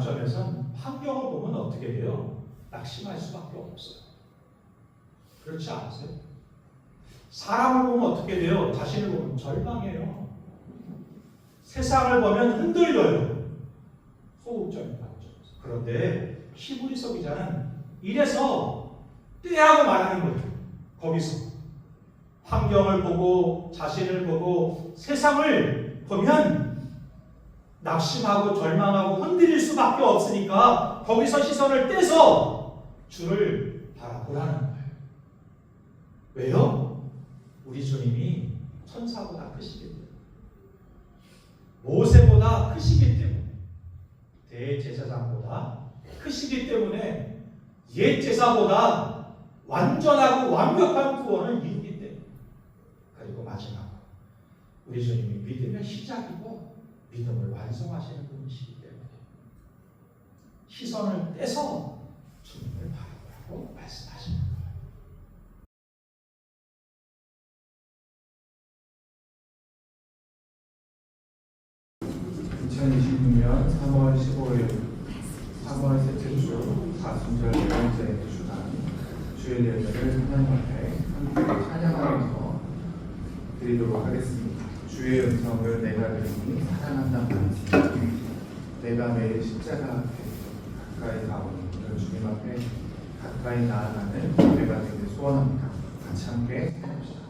관점에선 환경을 보면 어떻게 돼요? 낙심할 수밖에 없어요. 그렇지 않으세요? 사람을 보면 어떻게 돼요? 자신을 보면 절망해요. 세상을 보면 흔들려요. 소극적인 관점에서. 그런데 히브리서 기자는 이래서 떼하고 말하는 거예요. 거기서 환경을 보고 자신을 보고 세상을 보면 낙심하고 절망하고 흔들릴 수밖에 없으니까 거기서 시선을 떼서 주를 바라보라는 거예요. 왜요? 우리 주님이 천사보다 크시기 때문에, 모세보다 크시기 때문에, 대제사장보다 크시기 때문에, 옛 제사보다 완전하고 완벽한 구원을 이루기 때문에. 그리고 마지막, 우리 주님이 믿음의 시작이고 믿음을 완성하시는 분이시기 때문에 시선을 떼서 주님을 바라보라고 말씀하시는 거예요. 2026년 3월 15일 3월 셋째 주 사순절 네 번째 주간 주일 예배를 하나님 앞에 함께 찬양하면서 드리도록 하겠습니다. 주의 음성을 내가 들으니 사랑한다는 말씀, 내가 매일 십자가 앞에 가까이 나오니 오늘 주님 앞에 가까이 나아가는 예배가 되길 소원합니다. 같이 함께 합시다.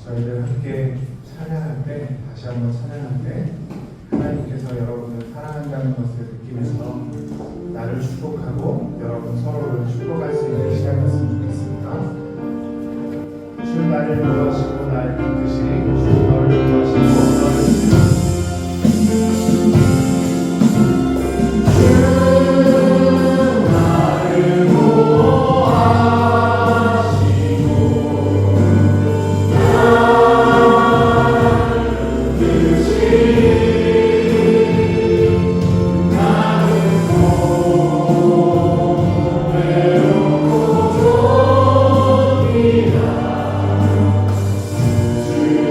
저희들 함께 찬양할 때, 다시 한번 찬양할 때 하나님께서 여러분을 사랑한다는 것을 느끼면서 나를 축복하고 여러분 서로를 축복할 수 있는 시간이었으면 좋겠습니다. 주 나를 구하시고 나를 붙드시 주 너를 구하시고 너를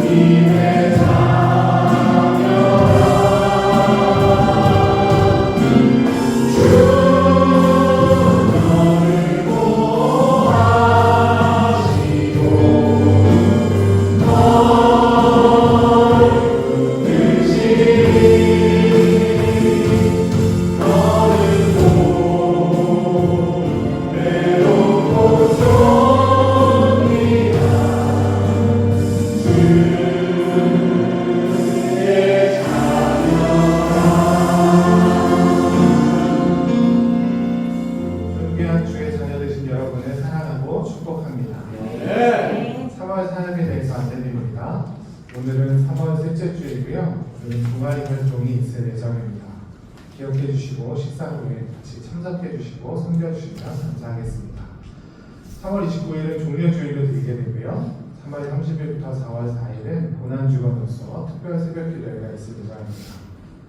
주님의 3월 셋째 주이고요. 오늘은 동아리 활동이 있을 예정입니다. 기억해 주시고 식사 후에 같이 참석해 주시고 섬겨주시면 감사하겠습니다. 3월 29일은 종료주일로 드리게 되고요. 3월 30일부터 4월 4일은 고난주간으로서 특별 새벽기도회가 있을 예정입니다.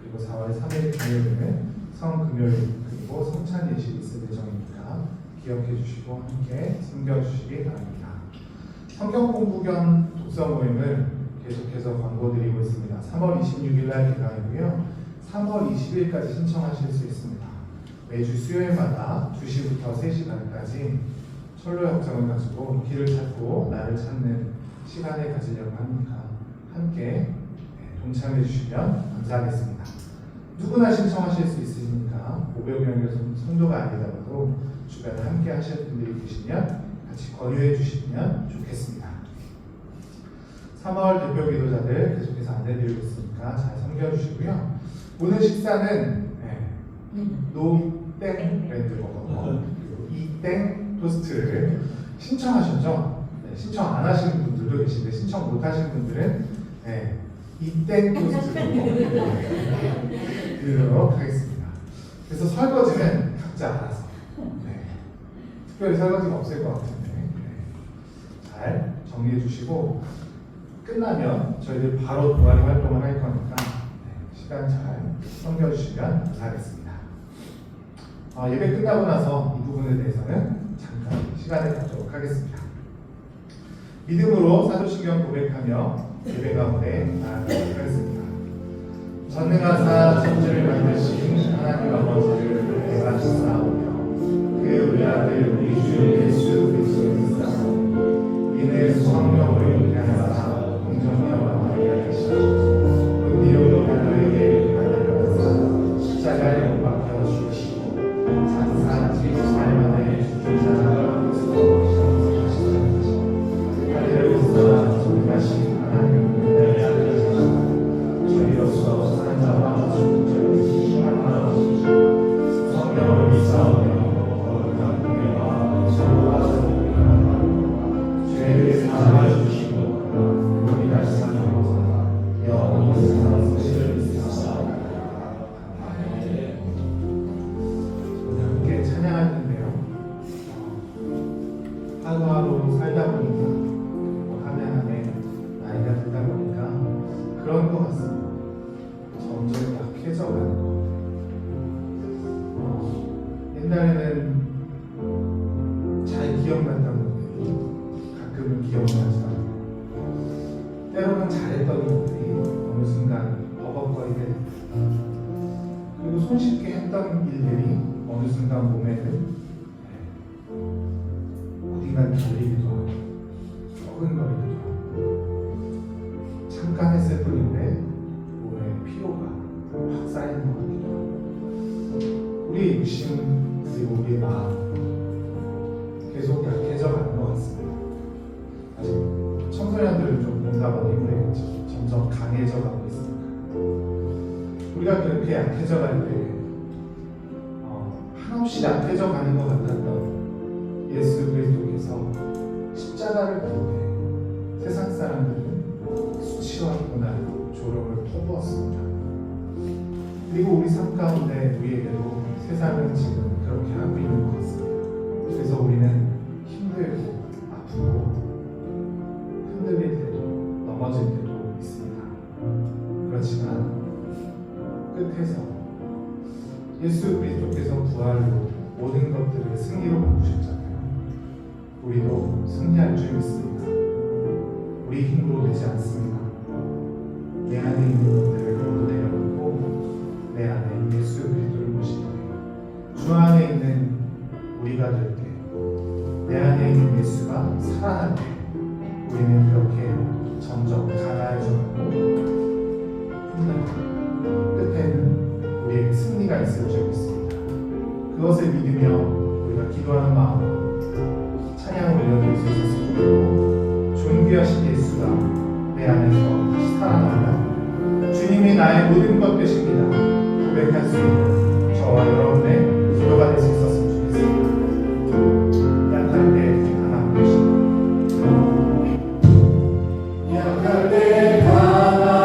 그리고 4월 3일 금요일은 성금요일 그리고 성찬 예식이 있을 예정이니까 기억해 주시고 함께 섬겨주시기 바랍니다. 성경 공부 겸 독서 모임을 계속해서 광고드리고 있습니다. 3월 26일 날 기간이고요. 3월 20일까지 신청하실 수 있습니다. 매주 수요일마다 2시부터 3시 반까지 철로 협정을 가지고 길을 찾고 나를 찾는 시간을 가지려고 하니까 함께 동참해 주시면 감사하겠습니다. 누구나 신청하실 수 있으니까 500명의 성도가 아니더라도 주변에 함께 하실 분들이 계시면 같이 권유해 주시면 좋겠습니다. 3월 대표 기도자들 계속해서 안내드리고 있으니까 잘 섬겨주시고요. 오늘 식사는 노땡 밴드버거 그리고 이땡 토스트를 신청하셨죠? 신청 안 하시는 분들도 계신데 신청 못 하시는 분들은 이땡 토스트를 드리도록 하겠습니다. 그래서 설거지는 각자 알아서 특별히 설거지가 없을 것 같은데 잘 정리해 주시고 끝나면 저희들 바로 동아리 활동을 할 거니까 시간 잘 섬겨주시면 감사하겠습니다. 예배 끝나고 나서 이 부분에 대해서는 잠깐 시간을 갖도록 하겠습니다. 믿음으로 사도신경 고백하며 예배 가운데 나아가도록 하겠습니다. 전능하사 천지를 만드신 하나님 아버지를 내가 주사오며 그 우리 아들 우리 주 예수 그리스도를 사오니 이는 성령으로 인하여 공정하와 하게 하시고 은혜로 너에게 하나님께서 십자가에 못 박혀 죽으시고 장사하지 살만해 죽은 자가 그리스도 하시더라. 하늘에서 존귀하신 하나님을 내 아들 저희로서 산 자와 죽은 자를 하나로 성령을 믿사오며 거룩한 은혜와 서로가 서로 죄를 사하여 주시고 우리 다시 사는 영원히 사는 것을 믿사오며 함께 찬양할 텐데요. 하루하루 살다 보니까 그리고 한 해 나이가 들다 보니까 그런 것 같습니다. 점점 약해져 가는 것. 옛날에는 잘 기억났던 것들이 가끔은 기억나지 않고 때로는 잘했던 것들이 어느 순간 버벅거리게 됩니다. 그리고 손쉽게 했던 일들이 어느 순간 몸에는 어딘가 결리기도 하고 썩은거리기도 하고 잠깐 했을 뿐인데 몸에 피로가 확 쌓이는 것 같기도 하고 우리의 육신 그리고 우리의 마음 계속 약해져 가는 것 같습니다. 아직 청소년들을 좀 공감하는데 점점 강해져 가고 있습니다. 우리가 그렇게 약해져 갈 때 한없이 약해져 가는 것 같았던 예수 그리스도께서 십자가를 부를 때 세상 사람들은 수치와 고난, 조롱을 퍼부었습니다. 그리고 우리 삶 가운데 우리에게도 세상은 지금 그렇게 하고 있는 것 같습니다. 그래서 우리는 힘들고 아프고 흔들릴 때도 넘어질 때도 있습니다. 그렇지만 끝에서 예수 그리스도께서 부활로 모든 것들을 승리로 바꾸셨잖아요. 우리도 승리할 줄 믿습니다. 우리 힘으로 되지 않습니다. 내 안에 있는 것들을 모두 내려놓고 내 안에 예수 그리스도를 모시게 주 안에 있는 우리가 될 때 내 안에 있는 예수가 살아날 때 우리는 그렇게 점점 강해져가고 끝에는 우리에게 승리가 있을 줄 믿습니다. 그것을 믿으며 우리가 기도하는 마음으로 찬양을 올려드릴 수 있었으면 좋겠고 존귀하신 예수가 내 안에서 다시 살아나며 주님이 나의 모든 것 되십니다 고백할 수 있는 저와 여러분의 기도가 될 수 있었으면 좋겠습니다. 약할 때 강한 것입니다. 약할 때 강한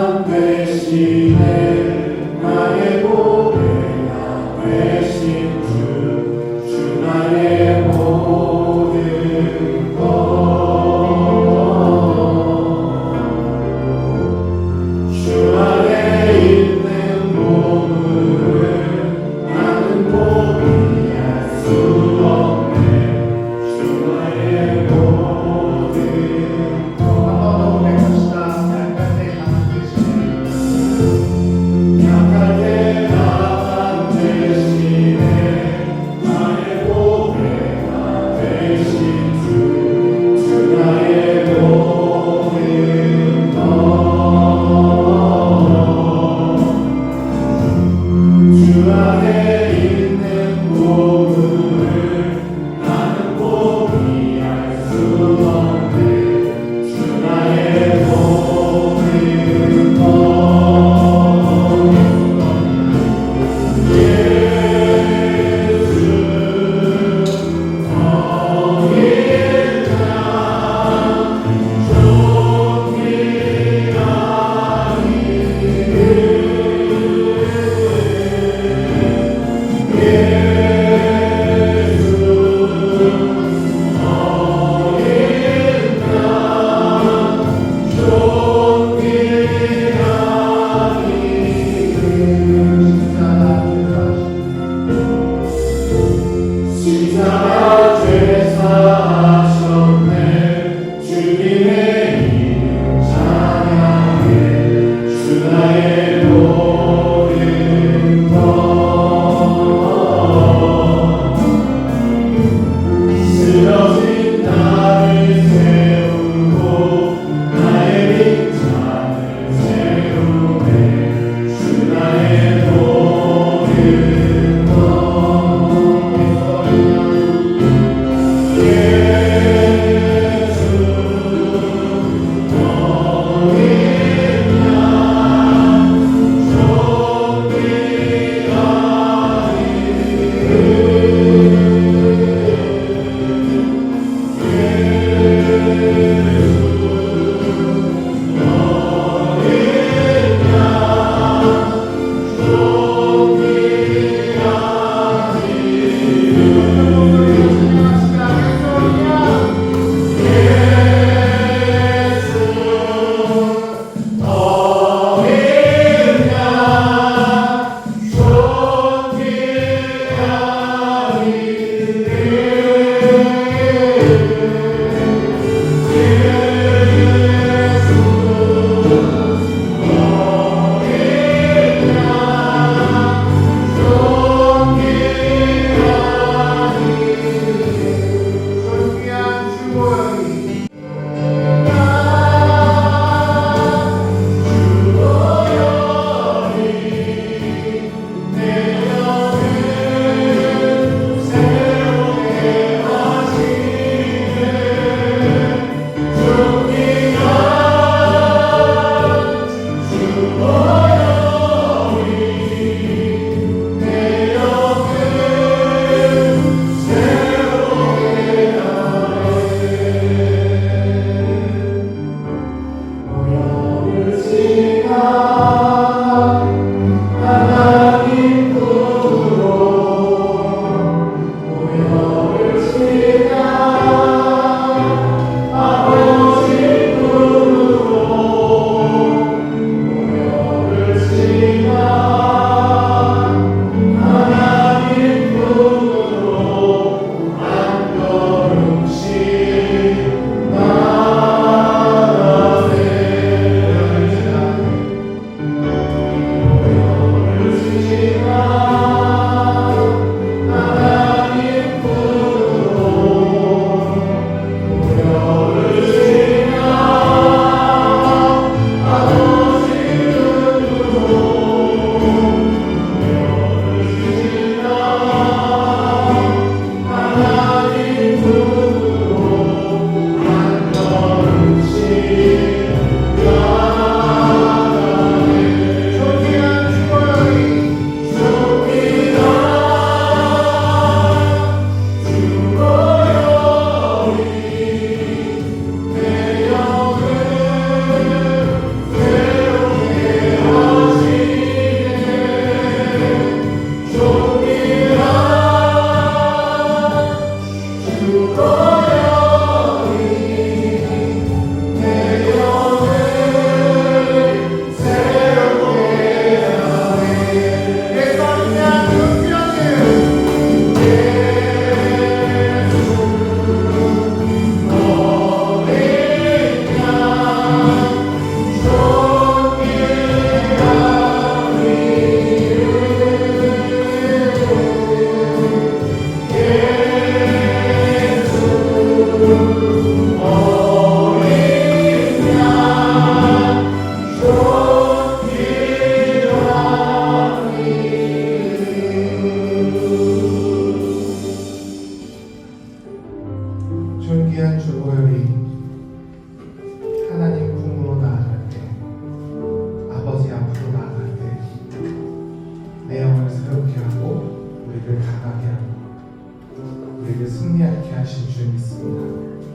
하실 줄 믿습니다.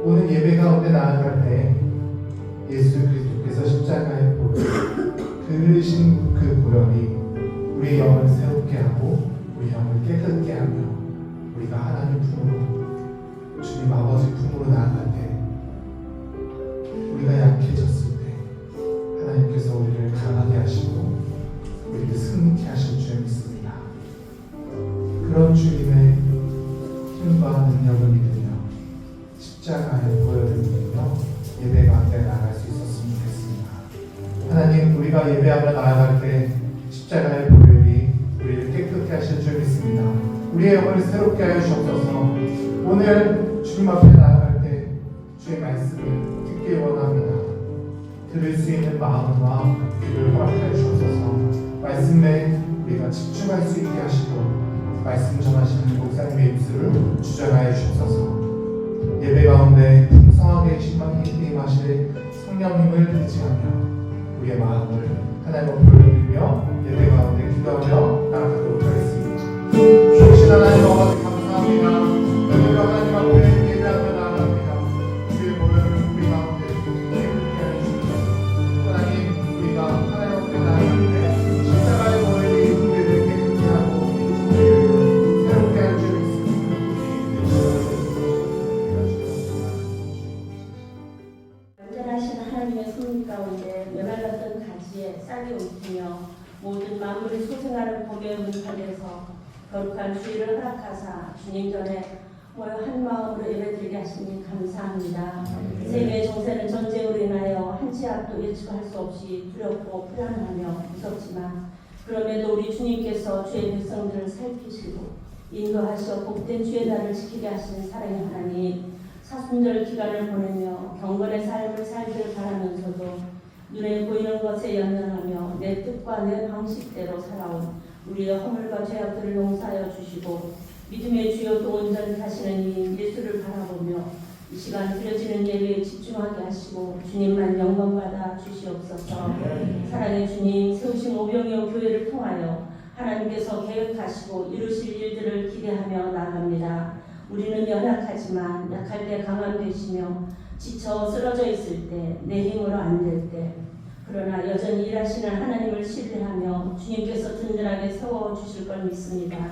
오늘 예배 가운데 나아갈 때 예수 그리스도께서 십자가에 들으신 그 보혈이 우리의 영을 새롭게 하고 우리 영을 깨끗게 하며 우리가 하나님 품으로 주님 아버지 품으로 나아갈 때 우리가 약해졌을 때 하나님께서 우리를 강하게 하시고 우리를 승리케 하실 줄 믿습니다. 그런 주님의 힘과 능력을 믿으며 십자가의 보혈을 믿으며 예배 가운데 나아갈 수 있었으면 좋겠습니다. 하나님, 우리가 예배하며 나아갈 때 십자가의 보혈이 우리를 깨끗게 하실 줄 믿습니다. 우리의 영을 새롭게 하여 주옵소서. 오늘 주님 앞에 나아갈 때 주의 말씀을 듣기 원합니다. 들을 수 있는 마음과 귀를 허락하여 주옵소서. 말씀에 우리가 집중할 수 있게 하시고 말씀 전하시는 목사님의 입술을 주장하여 주옵소서. 예배 가운데 풍성하게 임하실 성령님을 의지하며 우리의 마음을 하나님 앞에 올리며 예배 가운데 기도하며 나아가도록 하겠습니다. 주신 하나님 아버지 감사합니다. 오늘 하나님 앞에 예배하며 나아갑니다. 주의 보혈을 우리 가운데 깨끗게 하여 주옵소서. 하나님, 우리가 하나님 앞에 나아갈 때 십자가의 보혈이 우리를 깨끗게 하고 우리를 새롭게 할 줄 믿습니다. 완전하신 하나님의 손 가운데 메말랐던 가지에 싹이 움트며 모든 만물이 소생하는 봄의 문판에서 거룩한 주의를 허락하사 주님 전에 모여 한 마음으로 예배드리게 하시니 감사합니다. 세계의 정세는 전쟁으로 인하여 한치 앞도 예측할 수 없이 두렵고 불안하며 무섭지만 그럼에도 우리 주님께서 주의 백성들을 살피시고 인도하셔 복된 주의 날을 지키게 하신 사랑의 하나님, 사순절 기간을 보내며 경건의 삶을 살기를 바라면서도 눈에 보이는 것에 연연하며 내 뜻과 내 방식대로 살아온 우리의 허물과 죄악들을 용서하여 주시고 믿음의 주여 또 온전히 하시는 이 예수를 바라보며 이 시간 드려지는 예배에 집중하게 하시고 주님만 영광받아 주시옵소서. 사랑의 주님, 세우신 오병이어 교회를 통하여 하나님께서 계획하시고 이루실 일들을 기대하며 나갑니다. 우리는 연약하지만 약할 때 강함 되시며 지쳐 쓰러져 있을 때 내 힘으로 안 될 때 그러나 여전히 일하시는 하나님을 신뢰하며 주님께서 든든하게 세워주실 걸 믿습니다.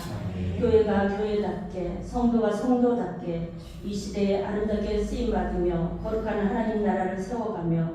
교회가 교회답게 성도가 성도답게 이 시대에 아름답게 쓰임받으며 거룩한 하나님 나라를 세워가며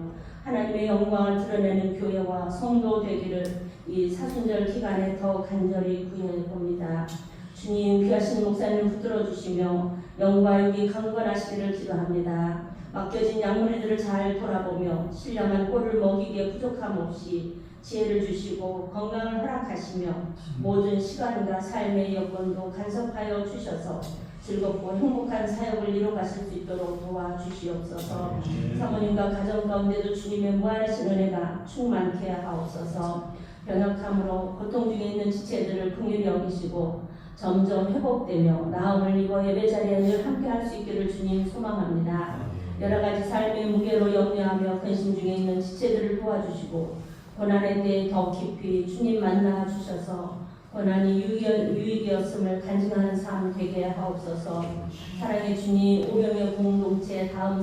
하나님의 영광을 드러내는 교회와 성도 되기를 이 사순절 기간에 더 간절히 구해봅니다. 주님, 귀하신 목사님을 붙들어 주시며 영과 육이 강건하시기를 기도합니다. 맡겨진 양무리들을 잘 돌아보며 신령한 꼴을 먹이기에 부족함 없이 지혜를 주시고 건강을 허락하시며 모든 시간과 삶의 여건도 간섭하여 주셔서 즐겁고 행복한 사역을 이뤄가실 수 있도록 도와주시옵소서. 사모님과 가정 가운데도 주님의 무한하신 은혜가 충만케 하옵소서. 병역함으로 고통 중에 있는 지체들을 긍휼히 여기시고 점점 회복되며 나음을 입어 예배 자리에 늘 함께할 수 있기를 주님 소망합니다. 여러 가지 삶의 무게로 염려하며 근심 중에 있는 지체들을 도와주시고 고난의 때에 더 깊이 주님 만나 주셔서 고난이 유익이었음을 간증하는 삶 되게 하옵소서. 사랑의 주님, 오병의 공동체 다음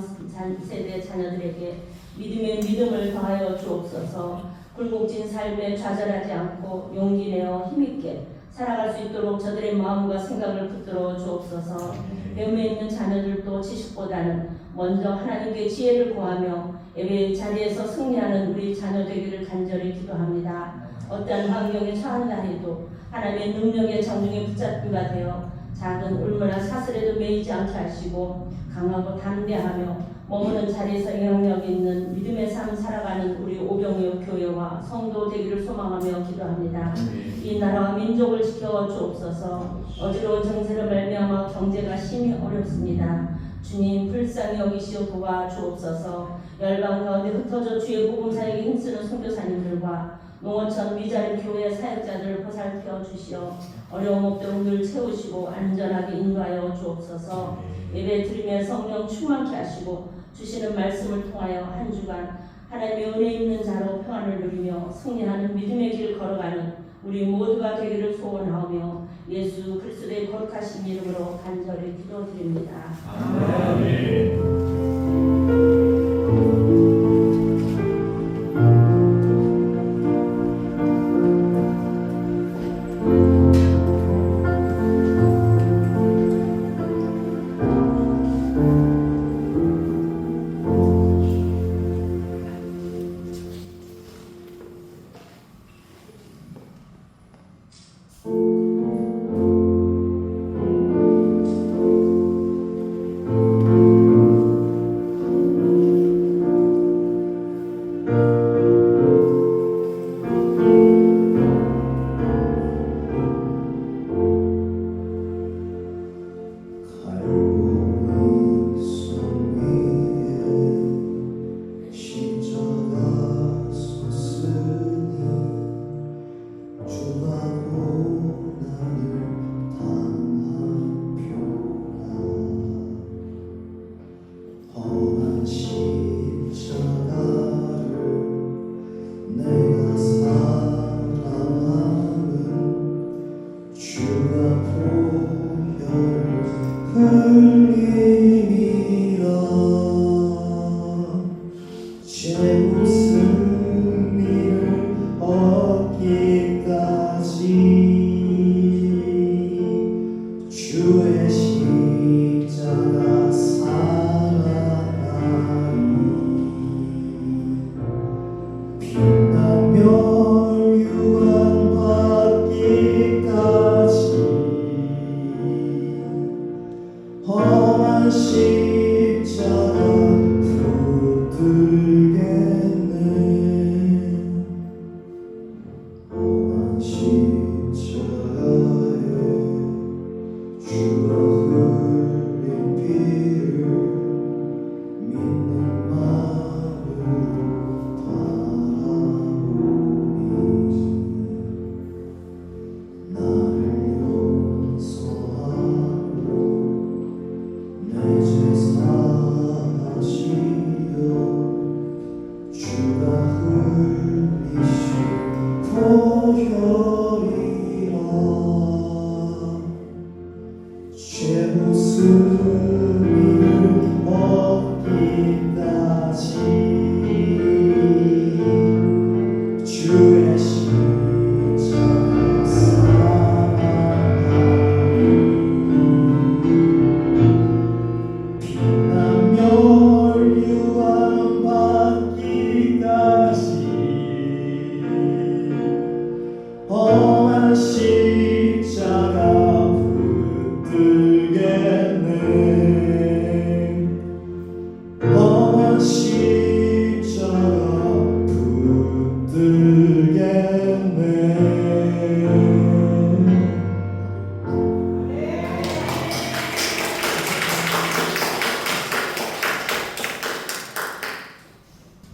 세대 자녀들에게 믿음의 믿음을 더하여 주옵소서. 굴곡진 삶에 좌절하지 않고 용기 내어 힘있게 살아갈 수 있도록 저들의 마음과 생각을 붙들어 주옵소서. 배움에 있는 자녀들도 지식보다는 먼저 하나님께 지혜를 구하며 예배 자리에서 승리하는 우리 자녀 되기를 간절히 기도합니다. 어떠한 환경에 처한다 해도 하나님의 능력의 정중에 붙잡기가 되어 작은 울무나 사슬에도 매이지 않게 하시고 강하고 담대하며 머무는 자리에서 영향력 있는 믿음의 삶 살아가는 우리 오병이어 교회와 성도 되기를 소망하며 기도합니다. 이 나라와 민족을 지켜 주옵소서. 어지러운 정세를 말미암아 경제가 심히 어렵습니다. 주님, 불쌍히 여기시어 도와주옵소서. 열방 가운데 흩어져 주의 복음 사역에 힘쓰는 선교사님들과 농어촌 미자립 교회 사역자들을 보살펴 주시어 어려움 없도록 늘 채우시고 안전하게 인도하여 주옵소서. 예배 드리며 성령 충만케 하시고 주시는 말씀을 통하여 한 주간 하나님의 은혜 있는 자로 평안을 누리며 승리하는 믿음의 길 걸어가는 우리 모두가 되기를 소원하오며 예수 그리스도의 거룩하신 이름으로 간절히 기도드립니다.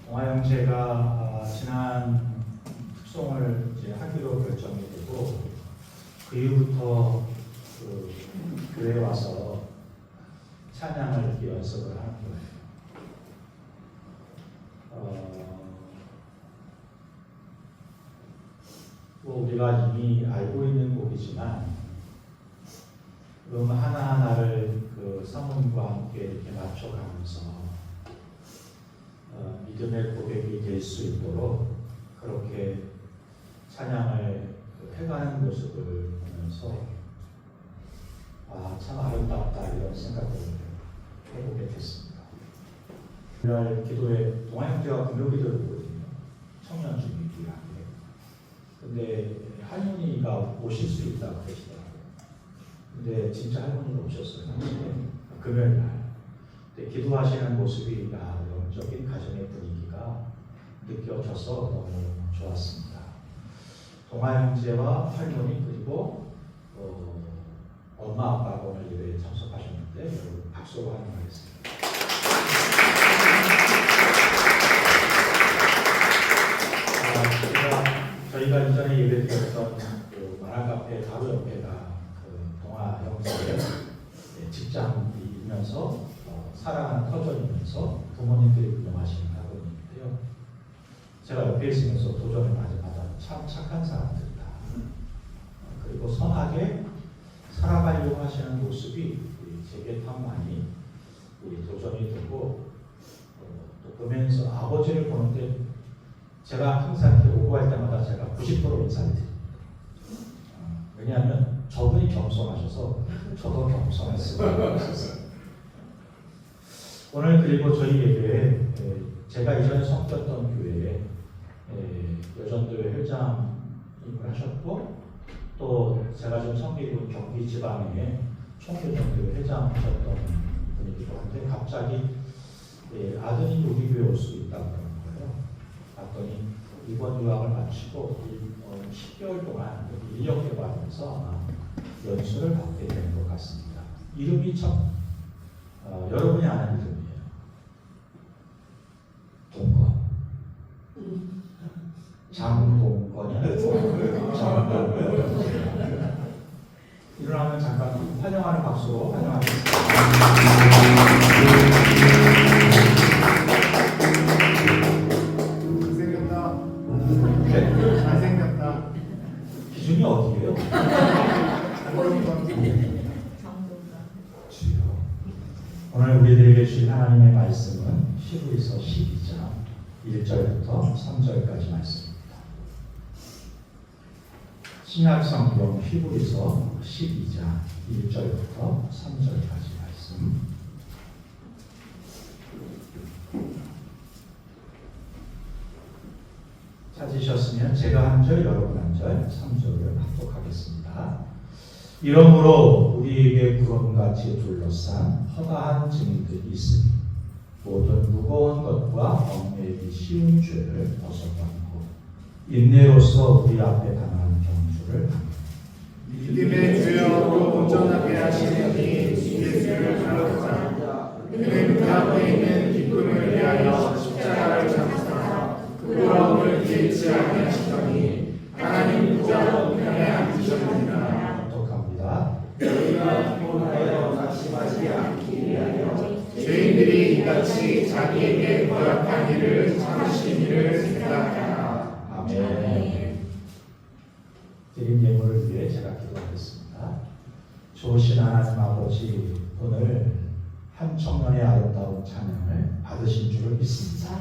동아형제가 지난 특송을 이제 하기로 결정이 되고 그 이후부터 그 교회에 와서 찬양을 이렇게 연습을 하는 거예요. 뭐 우리가 이미 알고 있는 곡이지만 하나하나를 그 성음과 함께 이렇게 맞춰가면서 믿음의 고백이 될 수 있도록 그렇게 찬양을 해가는 모습을 보면서 참 아름답다 이런 생각을 해보게 됐습니다. 오늘 기도에 동아형제가 금요기도를 보거든요. 청년 주기도하게. 근데 할머니가 오실 수 있다고 그러시더라고요. 근데 진짜 할머니가 오셨어요. 금요일 날. 근데 기도하시는 모습이 영적인 가정의 분위기가 느껴져서 너무 좋았습니다. 동아형제와 할머니 그리고 엄마 아빠가 오늘 예배에 참석하셨는데 여러분 박수로 환영하겠습니다. 저희가 이전에 예배드렸던 그 만화카페 바로 옆에가 그 동아형제의 직장이면서 사랑하는 터전이면서 부모님들이 운영하시는 학원인데요. 제가 옆에 있으면서 도전을 많이 받아 참 착한 사람들이다. 그리고 선하게 살아가려고 하시는 모습이 제게 참 많이 도전이 되고 또 보면서 아버지를 보는데 제가 항상 이렇게 오고 할 때마다 제가 90% 인사를 드립니다. 왜냐하면 저분이 겸손하셔서 저도 겸손했습니다. 오늘 그리고 저희 예배에 제가 이전에 섬겼던 교회에 여전도회 회장님을 하셨고 또 제가 좀 섬기고 경기 지방에 총회전도회 회장하셨던 분이기도 한데 갑자기 아드님이 우리 교회에 올 수 있다고 그러는 거예요. 봤더니 이번 유학을 마치고 10개월 동안 인력 개발하면서 아마 연수를 받게 된 것 같습니다. 이름이 참 여러분이 아는 이름이에요. 동건. 장동건이 아니고 장동건. 일어나면 잠깐 환영하는 박수로 환영하겠습니다. 잘생겼다. 잘생겼다. 기준이 어디예요? 주여. 오늘 우리들에게 주신 하나님의 말씀은 히브리서 12장 1절부터 3절까지 말씀입니다. 신약성경 히브리서 12장 1절부터 3절까지 말씀. 찾으셨으면 제가 한 절, 여러분 한 절, 3절을 합독하겠습니다. 이러므로 우리에게 구름같이 둘러싼 허다한 증인들이 있으니 모든 무거운 것과 얽매이기 쉬운 죄를 벗어버리고 인내로서 우리 앞에 당한 경주를 믿음의 주역으로 온전하게 하시는 이 예수를 가로잡아 그는 그 앞에 있는 기쁨을 위하여 십자가를 감사하사 부끄러움을 잃지 아니하시더니 하나님 보좌 우편에 앉으셨느니라. 독합니다. 너희가 피곤하여 낙심하지 않기 위하여 죄인들이 이같이 자기에게 허락한 일을 참으신 일을 생각하라. 아멘. 드린 예물을 위해 제가 기도하겠습니다. 좋으신 하나님 아버지, 오늘 한 청년의 아름다운 찬양을 받으신 줄을 믿습니다.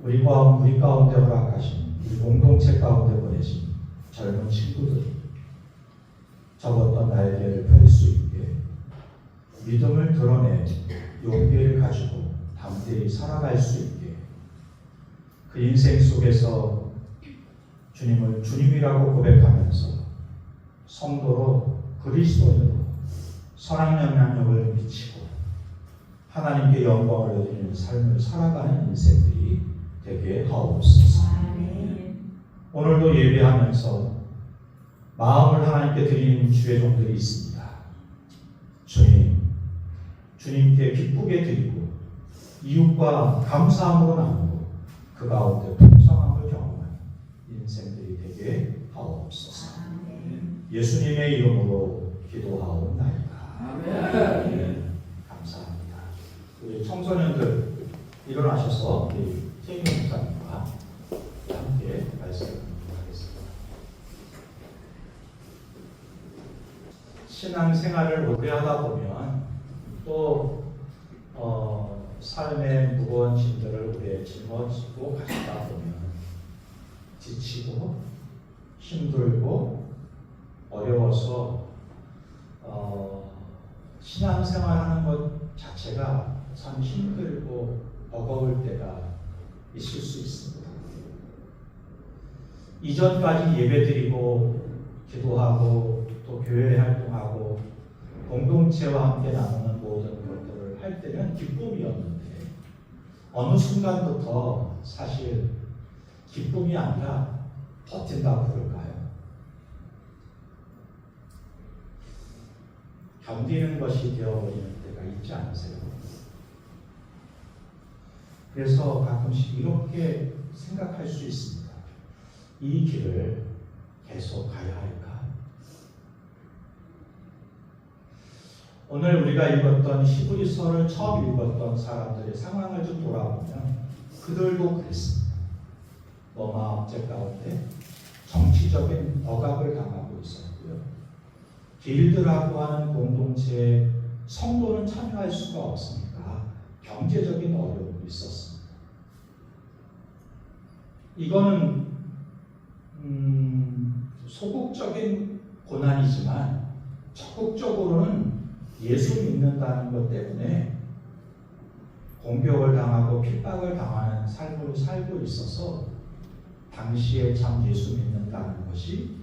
우리 가운데 허락하신 우리 공동체 가운데 보내신 젊은 친구들이 접었던 날개를 펼 수 있게 믿음을 드러내 용기를 가지고 담대히 살아갈 수 있게 그 인생 속에서 주님을 주님이라고 고백하면서 성도로 그리스도인으로 선한 영향력을 미치고 하나님께 영광을 드리는 삶을 살아가는 인생들이 되게 하옵소서. 오늘도 예배하면서 마음을 하나님께 드리는 주의 종들이 있습니다. 주님께 기쁘게 드리고 이웃과 감사함으로 나누고 그 가운데 풍성함을 경험하는 인생들이 되게 하옵소서. 예수님의 이름으로 기도하옵나이다. 아멘. 감사합니다. 우리 청소년들 일어나셔서 우리 최인경 목사님과 함께 말씀을 하겠습니다. 신앙생활을 오래 하다 보면 또 삶의 무거운 짐들을 우리에 짊어지고 가시다 보면 지치고 힘들고 어려워서 신앙생활하는 것 자체가 참 힘들고 버거울 때가 있을 수 있습니다. 이전까지 예배드리고 기도하고 또 교회 활동하고 공동체와 함께 나누는 모든 것들을 할 때는 기쁨이었는데 어느 순간부터 사실 기쁨이 아니라 버틴다고 그럴까요? 견디는 것이 되어버리는 때가 있지 않으세요? 그래서 가끔씩 이렇게 생각할 수 있습니다. 이 길을 계속 가야 할까? 오늘 우리가 읽었던 히브리서를 처음 읽었던 사람들의 상황을 좀 돌아보면 그들도 그랬습니다. 로마 억제 가운데 정치적인 억압을 당하고 있었고요. 길드라고 하는 공동체에 성도는 참여할 수가 없으니까 경제적인 어려움이 있었습니다. 이거는 소극적인 고난이지만 적극적으로는 예수 믿는다는 것 때문에 공격을 당하고 핍박을 당하는 삶을 살고 있어서 당시에 참 예수 믿는다는 것이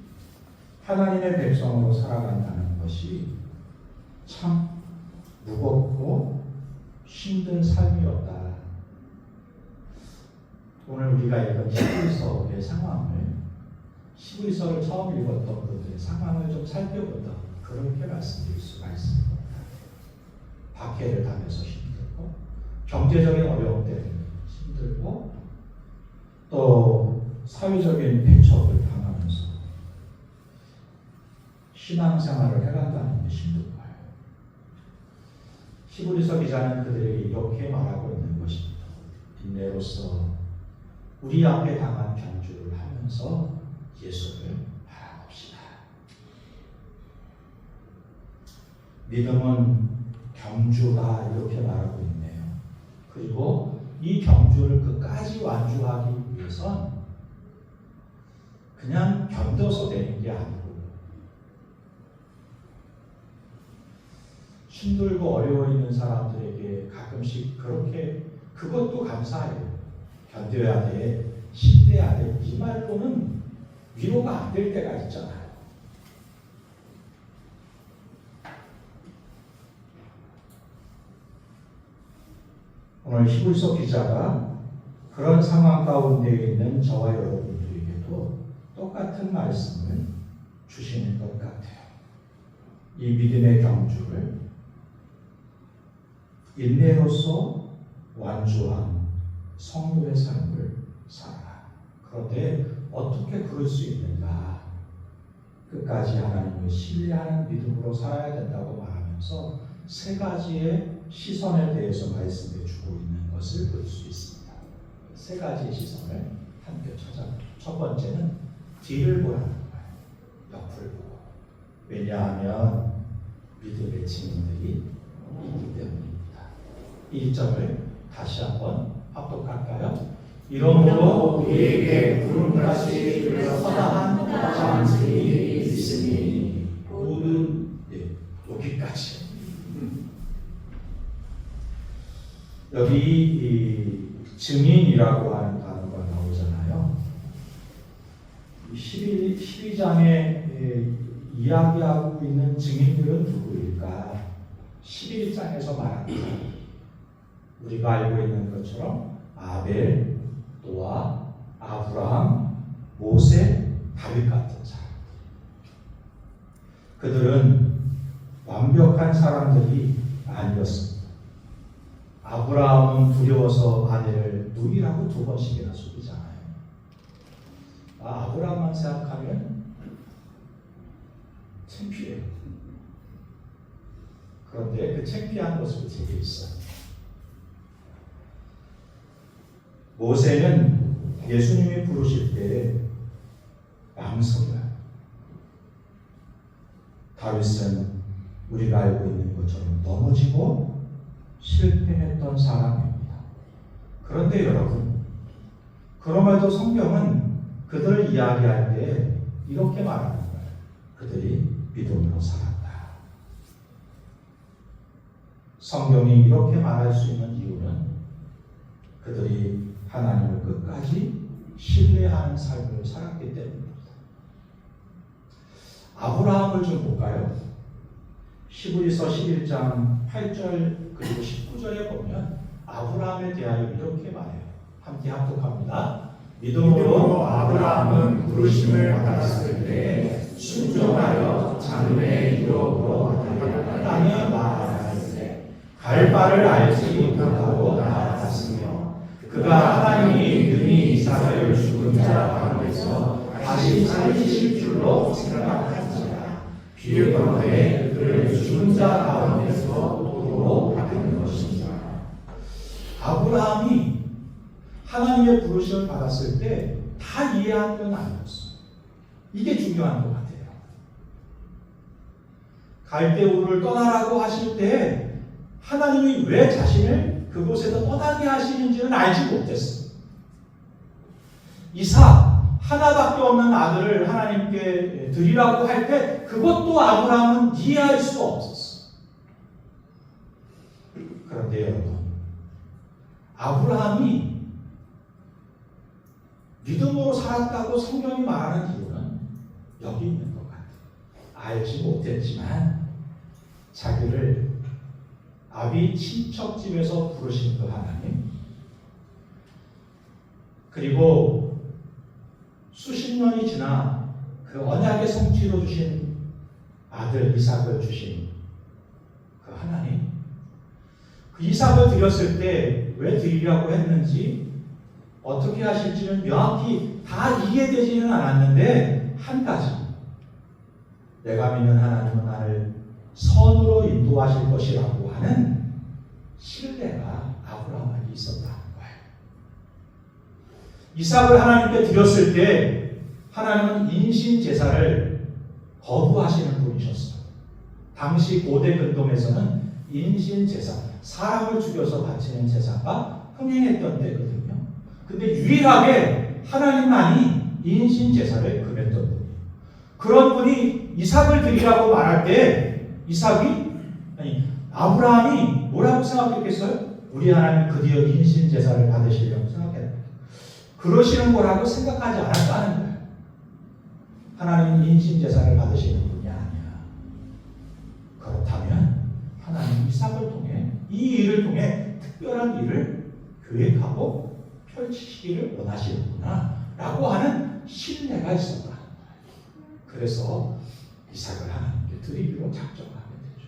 하나님의 백성으로 살아간다는 것이 참 무겁고 힘든 삶이었다. 오늘 우리가 읽은 히브리서의 상황을 히브리서를 처음 읽었던 분들의 상황을 좀 살펴보다 그렇게 말씀드릴 수가 있습니다. 박해를 당해서 힘들고 경제적인 어려움 때문에 힘들고 또 사회적인 배척을 당하면서 신앙생활을 해간다는 게 힘든 거예요. 히브리서 기자는 그들에게 이렇게 말하고 있는 것입니다. 인내로서 우리 앞에 당한 경주를 하면서 예수를 바라봅시다. 믿음은 경주다 이렇게 말하고 있네요. 그리고 이 경주를 끝까지 완주하기 위해선 그냥 견뎌서 되는 게 아니고 힘들고 어려워 있는 사람들에게 가끔씩 그렇게 그것도 감사해요. 견뎌야 돼, 힘내야 돼. 이 말로는 위로가 안 될 때가 있잖아요. 오늘 히브리서 기자가 그런 상황 가운데 있는 저와 여러분들에게도 똑같은 말씀을 주시는 것 같아요. 이 믿음의 경주를 인내로서 완주한 성도의 삶을 살아라. 그런데 어떻게 그럴 수 있는가? 끝까지 하나님을 신뢰하는 믿음으로 살아야 된다고 말하면서 세 가지의 시선에 대해서 말씀해 주고 있는 것을 볼 수 있습니다. 세 가지의 시선을 함께 찾아봅니다. 첫 번째는 뒤를 보라는 거예요. 옆을 보고. 왜냐하면 믿음의 증인들이 있기 때문입니다. 1절을 다시 한번 합독할까요? 이러므로 우리에게 구름같이 들려 허다한 증인이 있으니 모든 여기까지. 여기 이 증인이라고 하는 단어가 나오잖아요. 12장에 이야기하고 있는 증인들은 누구일까? 11장에서 말하는 사람. 우리가 알고 있는 것처럼 아벨, 노아, 아브라함, 모세, 다윗 같은 사람. 그들은 완벽한 사람들이 아니었습니다. 아브라함은 두려워서 아내를 누이라고 2번씩이나 속이잖아요. 아브라함만 생각하면 창피해요. 그런데 그 창피한 모습이 되게 있어요. 모세는 예수님이 부르실 때 망설여요. 다윗은 우리가 알고 있는 것처럼 넘어지고 실패했던 사람입니다. 그런데 여러분, 그럼에도 성경은 그들을 이야기할 때 이렇게 말하는 거예요. 그들이 믿음으로 살았다. 성경이 이렇게 말할 수 있는 이유는 그들이 하나님을 끝까지 신뢰하는 삶을 살았기 때문입니다. 아브라함을 좀 볼까요? 히브리서 11장 8절 그리고 19절에 보면 아브라함에 대하여 이렇게 말해요. 함께 합독합니다. 믿음으로 아브라함은 부르심을 받았을 때 순종하여 장래의 유업으로 땅에 나아갔으되 갈 바를 알지 못하고 나아갔으며 그가 하나님이 능히 이삭을 죽은 자 가운데서 다시 살리실 줄로 생각한지라 비유컨대 그를 죽은 자 가운데서 도로 바꾸는 것입니다. 아브라함이 하나님의 부르심을 받았을 때 다 이해한 건 아니었어요. 이게 중요한 것 같아요. 갈대우를 떠나라고 하실 때 하나님이 왜 자신을 그곳에서 떠나게 하시는지는 알지 못했어. 이삭 하나밖에 없는 아들을 하나님께 드리라고 할 때 그것도 아브라함은 이해할 수 없었어. 그런데 여러분, 아브라함이 믿음으로 살았다고 성경이 말하는 이유는 여기 있는 것 같아요. 알지 못했지만 자기를 아비 친척집에서 부르신 그 하나님, 그리고 수십 년이 지나 그 언약의 성취로 주신 아들 이삭을 주신 그 하나님, 그 이삭을 드렸을 때 왜 드리려고 했는지 어떻게 하실지는 명확히 다 이해되지는 않았는데 한 가지, 내가 믿는 하나님은 나를 선으로 인도하실 것이라고 하는 신뢰가 아브라함에게 있었다는 거예요. 이삭을 하나님께 드렸을 때 하나님은 인신 제사를 거부하시는 분이셨어요. 당시 고대 근동에서는 인신 제사, 사람을 죽여서 바치는 제사가 흥행했던 때거든요. 근데 유일하게 하나님만이 인신 제사를 금했던 분이에요. 그런 분이 이삭을 드리라고 말할 때 아브라함이 뭐라고 생각했겠어요? 우리 하나님 드디어 인신 제사를 받으시려고 생각했다. 그러시는 거라고 생각하지 않았다는 거예요. 하나님은 인신 제사를 받으시는 분이 아니야. 그렇다면 하나님 이삭을 통해 이 일을 통해 특별한 일을 계획하고 펼치시기를 원하시는구나 라고 하는 신뢰가 있었다는 거예요. 그래서 이삭을 하나님께 드리기로 작정하게 되죠.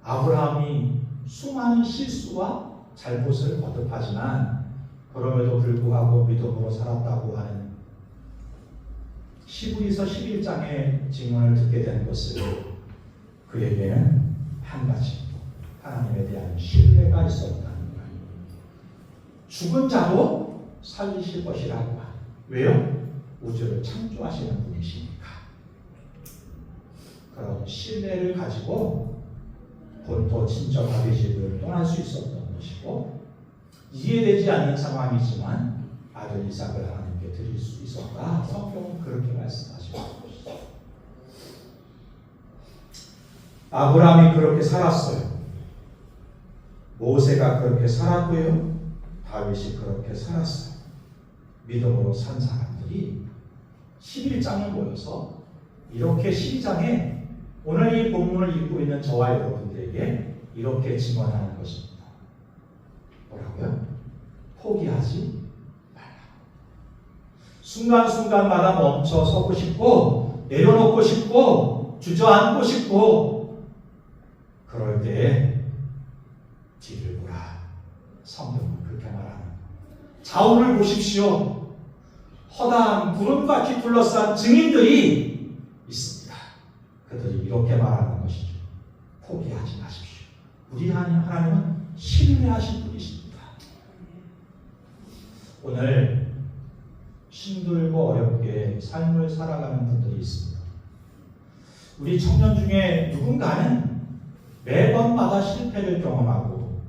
아브라함이 수많은 실수와 잘못을 거듭하지만 그럼에도 불구하고 믿음으로 살았다고 하는 시브리서 11장의 증언을 듣게 된 것을 그에게는 한 가지, 하나님에 대한 신뢰가 있었다는 거예요. 죽은 자도 살리실 것이라고 하는. 왜요? 우주를 창조하시는 분이시니까. 그런 신뢰를 가지고 본토 친정 아비 집을 떠날 수 있었던 것이고, 이해되지 않는 상황이지만 아들 이삭을 하나님께 드릴 수 있었다. 성경은 그렇게 말씀하시는 것이죠. 아브라함이 그렇게 살았어요. 모세가 그렇게 살았고요. 다윗이 그렇게 살았어요. 믿음으로 산 사람들이 11장에 모여서 이렇게 12장에 오늘 이 본문을 읽고 있는 저와 여러분들에게 이렇게 증언하는 것입니다. 뭐라고요? 포기하지 말라. 순간순간마다 멈춰 서고 싶고 내려놓고 싶고 주저앉고 싶고 그럴 때에 뒤를 보라. 성경은 그렇게 말하는. 좌우를 보십시오. 허다한 구름같이 둘러싼 증인들이 있습니다. 그들이 이렇게 말하는 것이죠. 포기하지 마십시오. 우리 하나님은 신뢰하신 분이십니다. 오늘 힘들고 어렵게 삶을 살아가는 분들이 있습니다. 우리 청년 중에 누군가는 매번마다 실패를 경험하고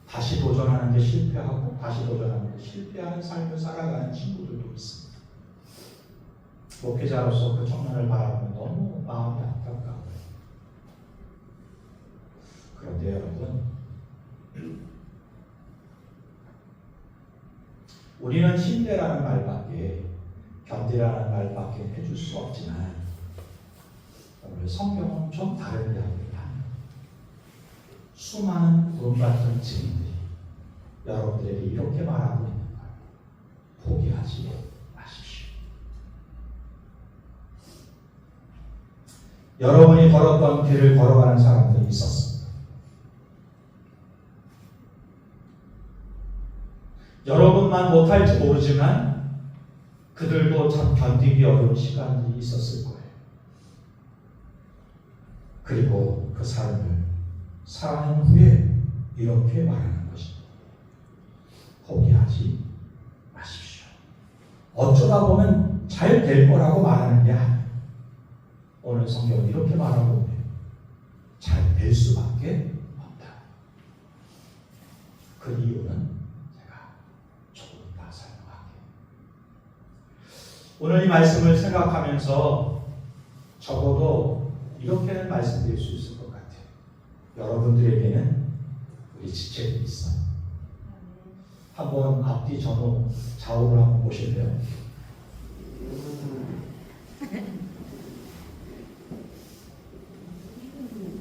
다시 도전하는데 실패하고 다시 도전하는데 실패하는 삶을 살아가는 친구들도 있습니다. 목회자로서 그 청년을 바라보면 너무 마음이 안타까워요. 그런데 여러분, 우리는 힘내라는 말밖에, 견디라는 말밖에 해줄 수 없지만 오늘 성경은 좀 다른 이야기를 합니다. 수많은 구름 같은 증인들이 여러분들에게 이렇게 말하고 있는 거예요. 포기하지 마십시오. 여러분이 걸었던 길을 걸어가는 사람들이 있었습니다. 여러분만 못할지 모르지만 그들도 참 견디기 어려운 시간들이 있었을 거예요. 그리고 그 삶을 살아낸 후에 이렇게 말하는 것입니다. 포기하지 마십시오. 어쩌다 보면 잘 될 거라고 말하는 게 아니에요. 오늘 성경은 이렇게 말하고 있네요. 잘 될 수밖에 없다. 그 이유는 제가 조금 이따 설명할게요. 오늘 이 말씀을 생각하면서 적어도 이렇게는 말씀드릴 수 있을 것 같아요. 여러분들에게는 우리 지체들이 있어요. 한번 앞뒤 전후 좌우를 한번 보실래요?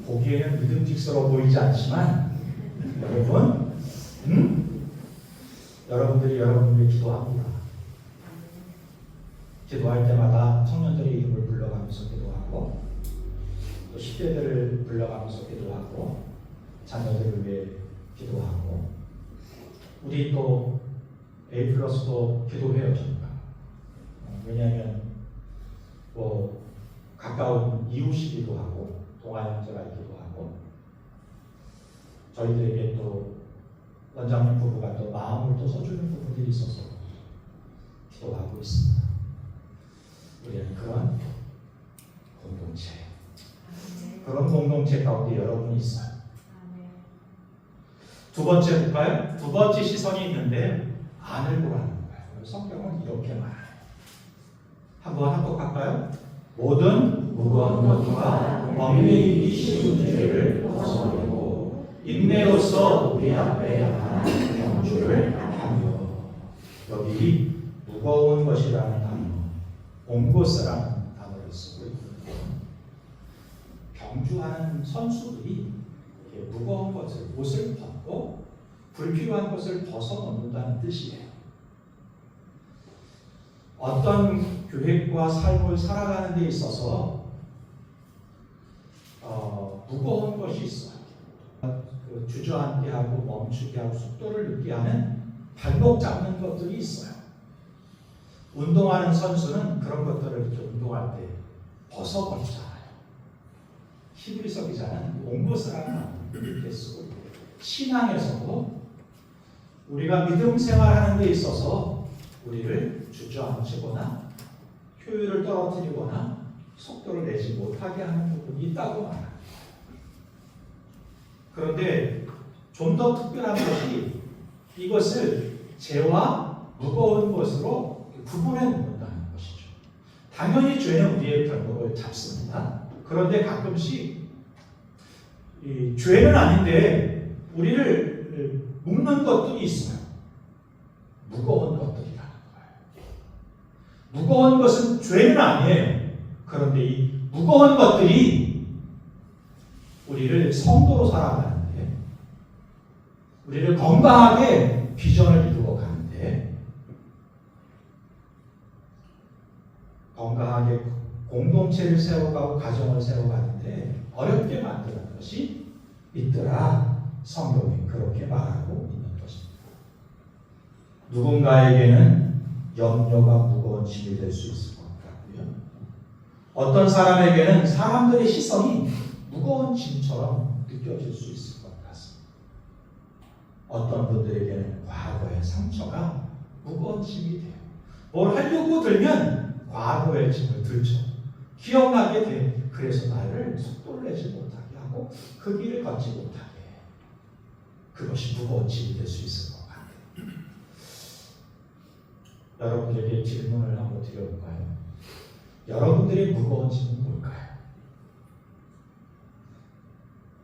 보기에는 믿음직스러워 보이지 않지만 여러분, 여러분들이 기도합니다. 기도할 때마다 청년들의 이름을 불러가면서 기도하고 또 10대들을 불러가면서 기도하고 자녀들을 위해 기도하고 우리 또 A+도 기도해요. 저희가. 왜냐하면 뭐 가까운 이웃이기도 하고 동아 형제가 있기도 하고 저희들에게 또 원장님 부부가 또 마음을 또 써주는 부분들이 있어서 기도하고 있습니다. 우리는 그런 공동체, 그런 공동체 가운데 여러분이 있어요. 두 번째 볼까요? 두 번째 시선이 있는데 안을 보라는 거예요. 성경은 이렇게 말해요. 한번 합독할까요? 모든 무거운 것과 얽매이기 쉬운 죄를 벗어버리고 인내로서 우리 앞에 하나님의 경주를 하며. 여기 무거운 것이라는 단어, 옹고스라는 단어를 쓰고 있거든요. 경주하는 선수들이 무거운 옷을 벗고 불필요한 것을 벗어놓는다는 뜻이에요. 어떤 계획과 삶을 살아가는 데 있어서 무거운 것이 있어요. 주저앉게 하고 멈추게 하고 속도를 늦게 하는 발목 잡는 것들이 있어요. 운동하는 선수는 그런 것들을 이렇게 운동할 때 벗어버리잖아요. 히브리서 기자는 옹고스라는 이렇게 쓰고 있고, 신앙에서도 우리가 믿음 생활하는 데 있어서 우리를 주저앉히거나 효율을 떨어뜨리거나 속도를 내지 못하게 하는 부분이 있다고 말합니다. 그런데 좀 더 특별한 것이 이것을 죄와 무거운 것으로 구분해 놓는다는 것이죠. 당연히 죄는 우리의 발목을 잡습니다. 그런데 가끔씩 이 죄는 아닌데 우리를 묶는 것들이 있어요. 무거운 것들이라는 거예요. 무거운 것은 죄는 아니에요. 그런데 이 무거운 것들이 우리를 성도로 살아가는데, 우리를 건강하게 비전을 이루어 가는데, 건강하게 공동체를 세워가고 가정을 세워가는데 어렵게 만드는 것이 있더라. 성경이 그렇게 말하고 있는 것입니다. 누군가에게는 염려가 무거운 짐이 될 수 있을 것 같고요. 어떤 사람에게는 사람들의 시선이 무거운 짐처럼 느껴질 수 있을 것 같습니다. 어떤 분들에게는 과거의 상처가 무거운 짐이 돼요. 뭘 하려고 들면 과거의 짐을 들죠. 기억나게 돼. 그래서 나를 속도를 내지 못하게 하고 그 길을 걷지 못하게 해요. 그것이 무거운 짐이 될 수 있을 것 같아요. 여러분들에게 질문을 한번 드려볼까요? 여러분들의 무거운 짐은 뭘까요?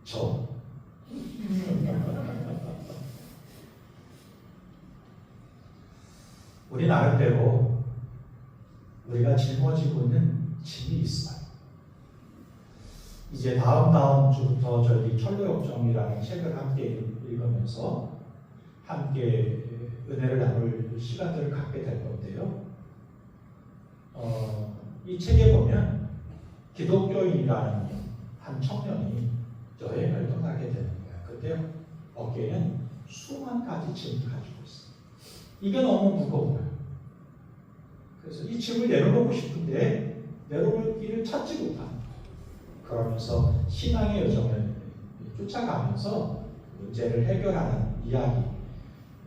저? 우리 나름대로 우리가 짊어지고 있는 짐이 있어요. 이제 다음 주부터 저희 철로역정이라는 책을 함께 읽으면서 함께 은혜를 나눌 시간들을 갖게 될 건데요. 이 책에 보면 기독교인이라는 한 청년이 여행을 떠나게 되는 거예요. 그때 어깨에는 수만 가지 짐을 가지고 있어요. 이게 너무 무거워요. 그래서 이 짐을 내려놓고 싶은데 내려놓을 길을 찾지 못합니다. 그러면서 신앙의 여정을 쫓아가면서 문제를 해결하는 이야기,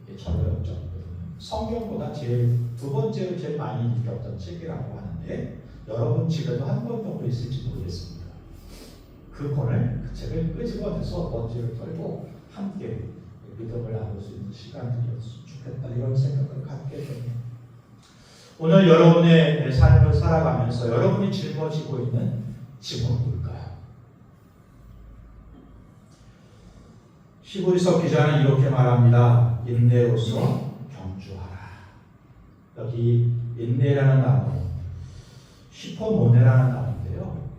이게 철로역정이거든요. 성경보다 두 번째로 제일 많이 읽었던 책이라고 하는데 여러분 집에도 한 권 정도 있을지 모르겠습니다. 그 권을, 그 책을 끄집어내서 먼지를 털고 함께 믿음을 나눌 수 있는 시간들이었으면 좋겠다, 이런 생각을 갖게 됩니다. 오늘 여러분의 삶을 살아가면서 여러분이 짊어지고 있는 짐은 뭘까요? 히브리서 기자는 이렇게 말합니다. 인내로서 경주하라. 여기 인내라는 단어, 히포모네라는 단어인데요.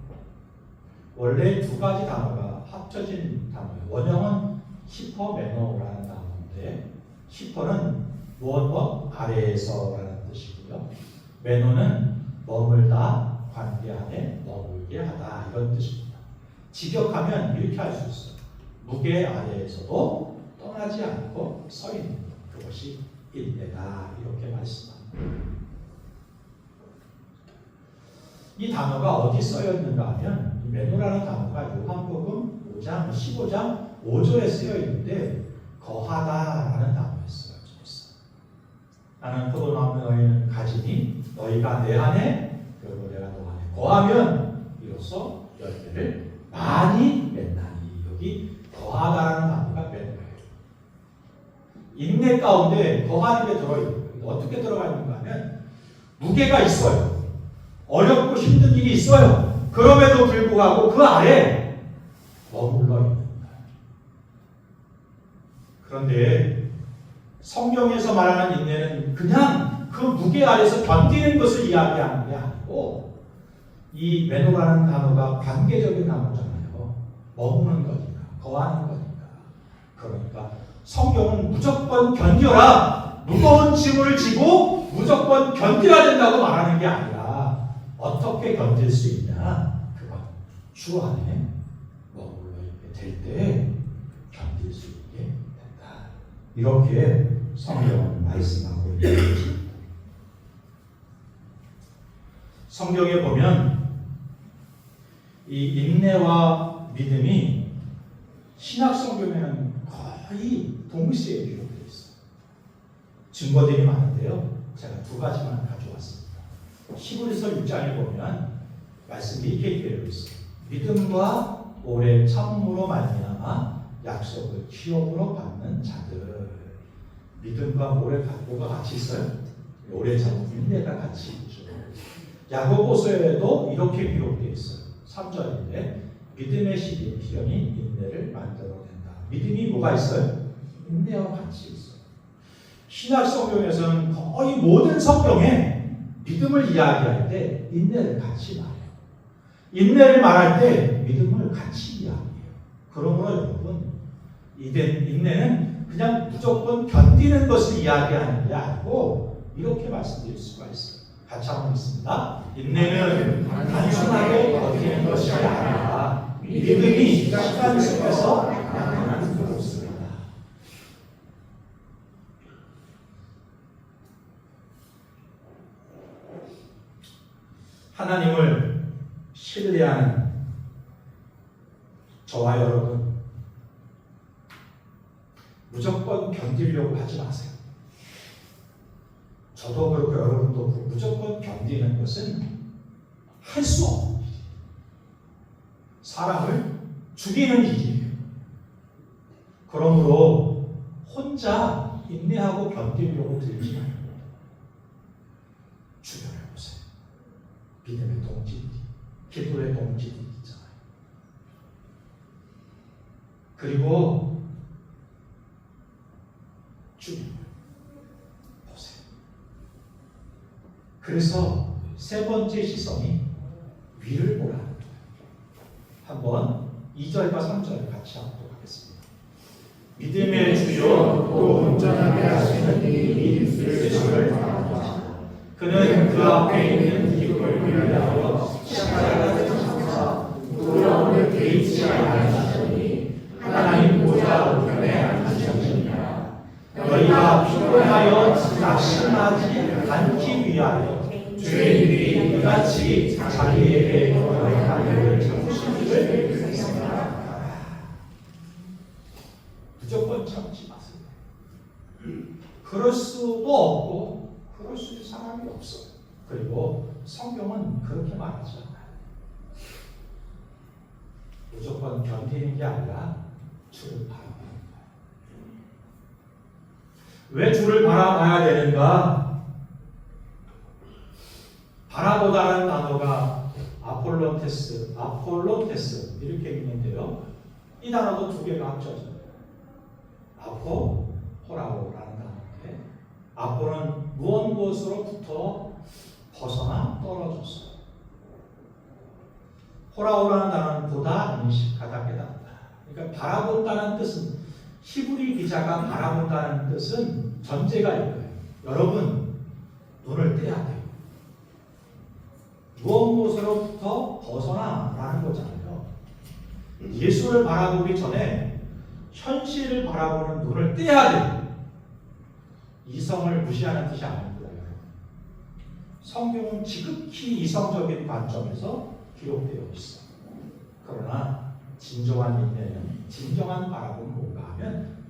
원래 두 가지 단어가 합쳐진 단어예요. 원형은 히포메노라는 단어인데, 히포는 무엇 아래에서라는 뜻이고요. 메노는 머물다, 관계 안에 머물게 하다, 이런 뜻입니다. 직역하면 이렇게 할 수 있어요. 무게 아래에서도 떠나지 않고 서 있는 것, 그것이 인내다, 이렇게 말씀합니다. 이 단어가 어디 쓰여 있는가 하면, 이 메노라는 단어가 요한복음 5장 15장 5절에 쓰여 있는데 거하다라는 단어에 쓰여 있어요. 나는 포도나무 너희는 가지니 너희가 내 안에 그리고 내가 너 안에 거하면 이로써 열매를 많이 맺나니. 여기 거하다라는 단어가 메노예요. 인내 가운데 거하는 게 들어있어요. 어떻게 들어가 있는가 하면 무게가 있어요. 어렵고 힘든 일이 있어요. 그럼에도 불구하고 그 아래 머물러 있는 거예요. 그런데 성경에서 말하는 인내는 그냥 그 무게 아래서 견디는 것을 이야기하는 게 아니고, 이 메노라는 단어가 관계적인 단어잖아요. 머무는 거니까, 거하는 거니까. 그러니까 성경은 무조건 견뎌라, 무거운 짐을 지고 무조건 견뎌야 된다고 말하는 게 아니라, 어떻게 견딜 수 있냐, 그건 주 안에 머물러 있게 될 때 견딜 수 있게 된다, 이렇게 성경은 말씀하고 있는 것입니다. 성경에 보면 이 인내와 믿음이 신약 성경에는 거의 동시에 기록되어 있어요. 증거들이 많은데요, 제가 두 가지만 가져왔습니다. 히브리서 6장에 보면 말씀이 이렇게 되어 있어요. 믿음과 오래 참음으로 말미암아 약속을 기업으로 받는 자들. 믿음과 오래 뭐가 같이 있어요? 오래 참음, 인내가 같이 있죠. 야고보서에도 이렇게 기록되어 있어요. 3절인데 믿음의 시련이 인내를 만들어낸다. 믿음이 뭐가 있어요? 인내와 같이 있어요. 신약 성경에서는 거의 모든 성경에 믿음을 이야기할 때 인내를 같이 말해요. 인내를 말할 때 믿음을 같이 이야기해요. 그러므로 여러분, 인내는 그냥 무조건 견디는 것을 이야기하는 게 아니고, 이렇게 말씀드릴 수가 있어요. 같이 한번 읽습니다. 인내는 단순하게 버티는 것이 아니라 믿음이 시간 속에서 나타나는 것입니다. 하나님을 신뢰하는 저와 여러분, 무조건 견디려고 하지 마세요. 저도 그렇고 여러분도 그렇고 무조건 견디는 것은 할 수 없는 일이에요. 사람을 죽이는 일이에요. 그러므로 혼자 인내하고 견디려고 들지 말고 주변을 보세요. 믿음의 동지들, 기도의 동지들 있잖아요. 그리고 주변을 보세요. 그래서 세 번째 시선이 위를 보라는 거예요. 한번 2절과 3절을 같이 하도록 하겠습니다. 믿음의 주요 또 온전하게 하시는 이 예수를 바라보시다. 그는 그 앞에 있는 기쁨을 위하여 십자가를 지시사 돌아오는 개의치 아니하시니 하나님 보좌 우편에 앉으셨느니라. 너희가 피곤하여 낙심하지 않기 위하여 죄인들이 이같이 자기에게 거역하기를 참으시기를 생각하라. 무조건 참지 마세요. 그럴 수도 없고 그럴 수 있는 사람이 없어요. 그리고 성경은 그렇게 말하지 않아요. 무조건 견디는 게 아니라 주를 바라보는 거예요. 왜 주를 바라봐야 되는가? 바라보다라는 단어가 아폴로테스 이렇게 있는데요. 이 단어도 두 개가 합쳐져요. 아포, 호라오라는 단어인데, 아포는 무언 무엇으로부터 벗어나 떨어졌어요. 호라오라는 단어는 보다, 인식하다, 깨닫다. 그러니까 바라본다는 뜻은, 히브리 기자가 바라본다는 뜻은 전제가 있고요. 여러분, 눈을 떼야 돼요. 무언 무엇으로부터 벗어나라는 거잖아요. 예수를 바라보기 전에 현실을 바라보는 눈을 떼야 돼요. 이성을 무시하는 뜻이 아닙니다. 성경은 지극히 이성적인 관점에서 기록되어 있어요. 그러나 진정한 인내는, 진정한 바라보는 뭔가 하면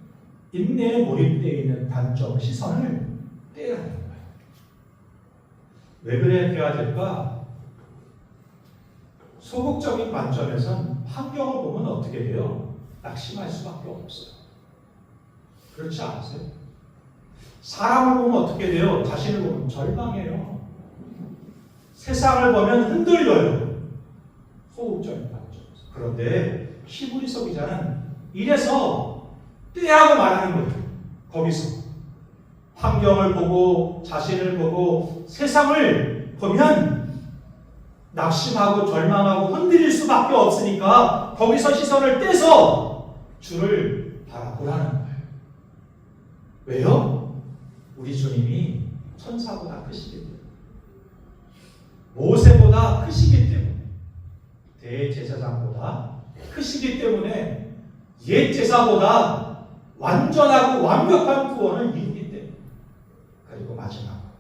인내에 몰입되어 있는 단점, 시선을 떼야 하는 거예요. 왜 그래야 될까? 소극적인 관점에선 환경을 보면 어떻게 돼요? 낙심할 수밖에 없어요. 그렇지 않으세요? 사람을 보면 어떻게 돼요? 자신을 보면 절망해요. 세상을 보면 흔들려요. 소극적인 관점에서. 그런데 히브리서 기자는 이래서 떼하고 말하는 거예요. 거기서 환경을 보고 자신을 보고 세상을 보면 낙심하고 절망하고 흔들릴 수밖에 없으니까 거기서 시선을 떼서 주를 바라보라는 거예요. 왜요? 우리 주님이 천사보다 크시기 때문에, 모세보다 크시기 때문에, 대제사장보다 크시기 때문에, 옛 제사보다 완전하고 완벽한 구원을 이루기 때문에, 그리고 마지막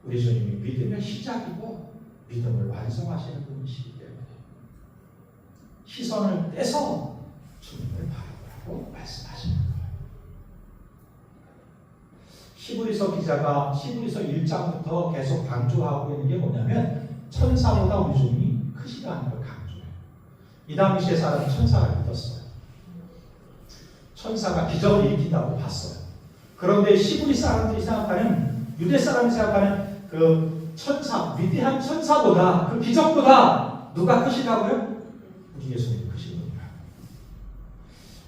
우리 주님이 믿음의 시작이고 믿음을 완성하시는 분이시기 때문에 시선을 떼서 주님을 바라보라고 말씀하시는 거예요. 히브리서 기자가 히브리서 1장부터 계속 강조하고 있는 게 뭐냐면 천사보다 우리 주님이 크시다는 걸 강조해요. 이 당시에 사람은 천사를 믿었어요. 천사가 기적을 일으킨다고 봤어요. 그런데 히브리 사람들이 생각하는, 유대 사람이 생각하는 그 천사, 위대한 천사보다, 그 기적보다 누가 크시다고요? 우리 예수님이 크시군요.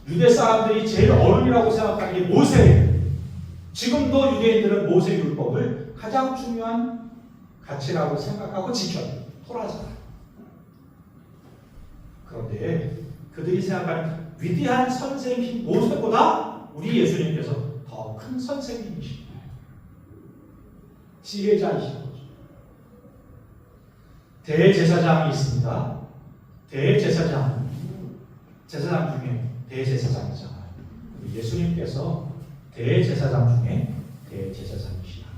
유대 사람들이 제일 어른이라고 생각하는 게 모세예요. 지금도 유대인들은 모세 율법을 가장 중요한 가치라고 생각하고 지켜요. 토라잖아요. 그런데 그들이 생각하는 위대한 선생님 모세보다 우리 예수님께서 더 큰 선생님이신 거예요. 지혜자이신 거죠. 대제사장이 있습니다. 대제사장, 제사장 중에 대제사장이잖아요. 예수님께서 대제사장 중에 대제사장이시라는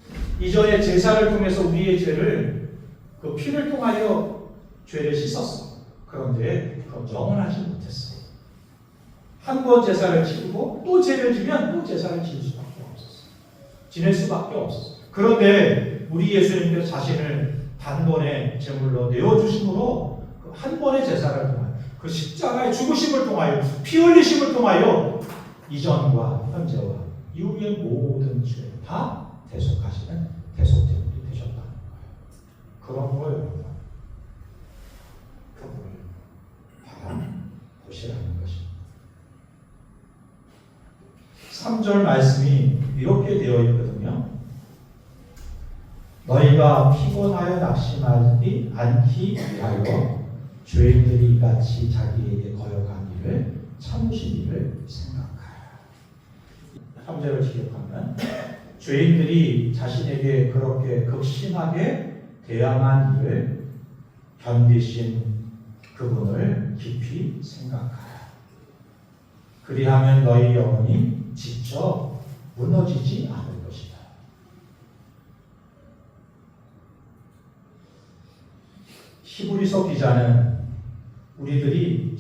거예요. 이전에 제사를 통해서 우리의 죄를, 그 피를 통하여 죄를 씻었어. 그런데 그건 영원하지 못했어. 한 번 제사를 지르고 또 죄를 지면 또 제사를 지을 수밖에 없었어. 지낼 수밖에 없었어. 그런데 우리 예수님께서 자신을 단번에 제물로 내어주심으로 그 한 번의 제사를 통하여, 그 십자가의 죽으심을 통하여, 피 흘리심을 통하여 이전과 현재와 이후의 모든 죄를 다 대속하시는 대속제물이 되셨다는 거예요. 그런 거예요. 그분을 바라보시라는 것입니다. 3절 말씀이 이렇게 되어 있거든요. 너희가 피곤하여 낙심하지 않기 위하여 죄인들이 이같이 자기에게 거역한 일을 참으시기를 생각하라. 3절을 기억하면 죄인들이 자신에게 그렇게 극심하게 대항한 일을 견디신 그분을 깊이 생각하라. 그리하면 너희 영혼이 지쳐 무너지지 않을 것이다. 히브리서 기자는 우리들이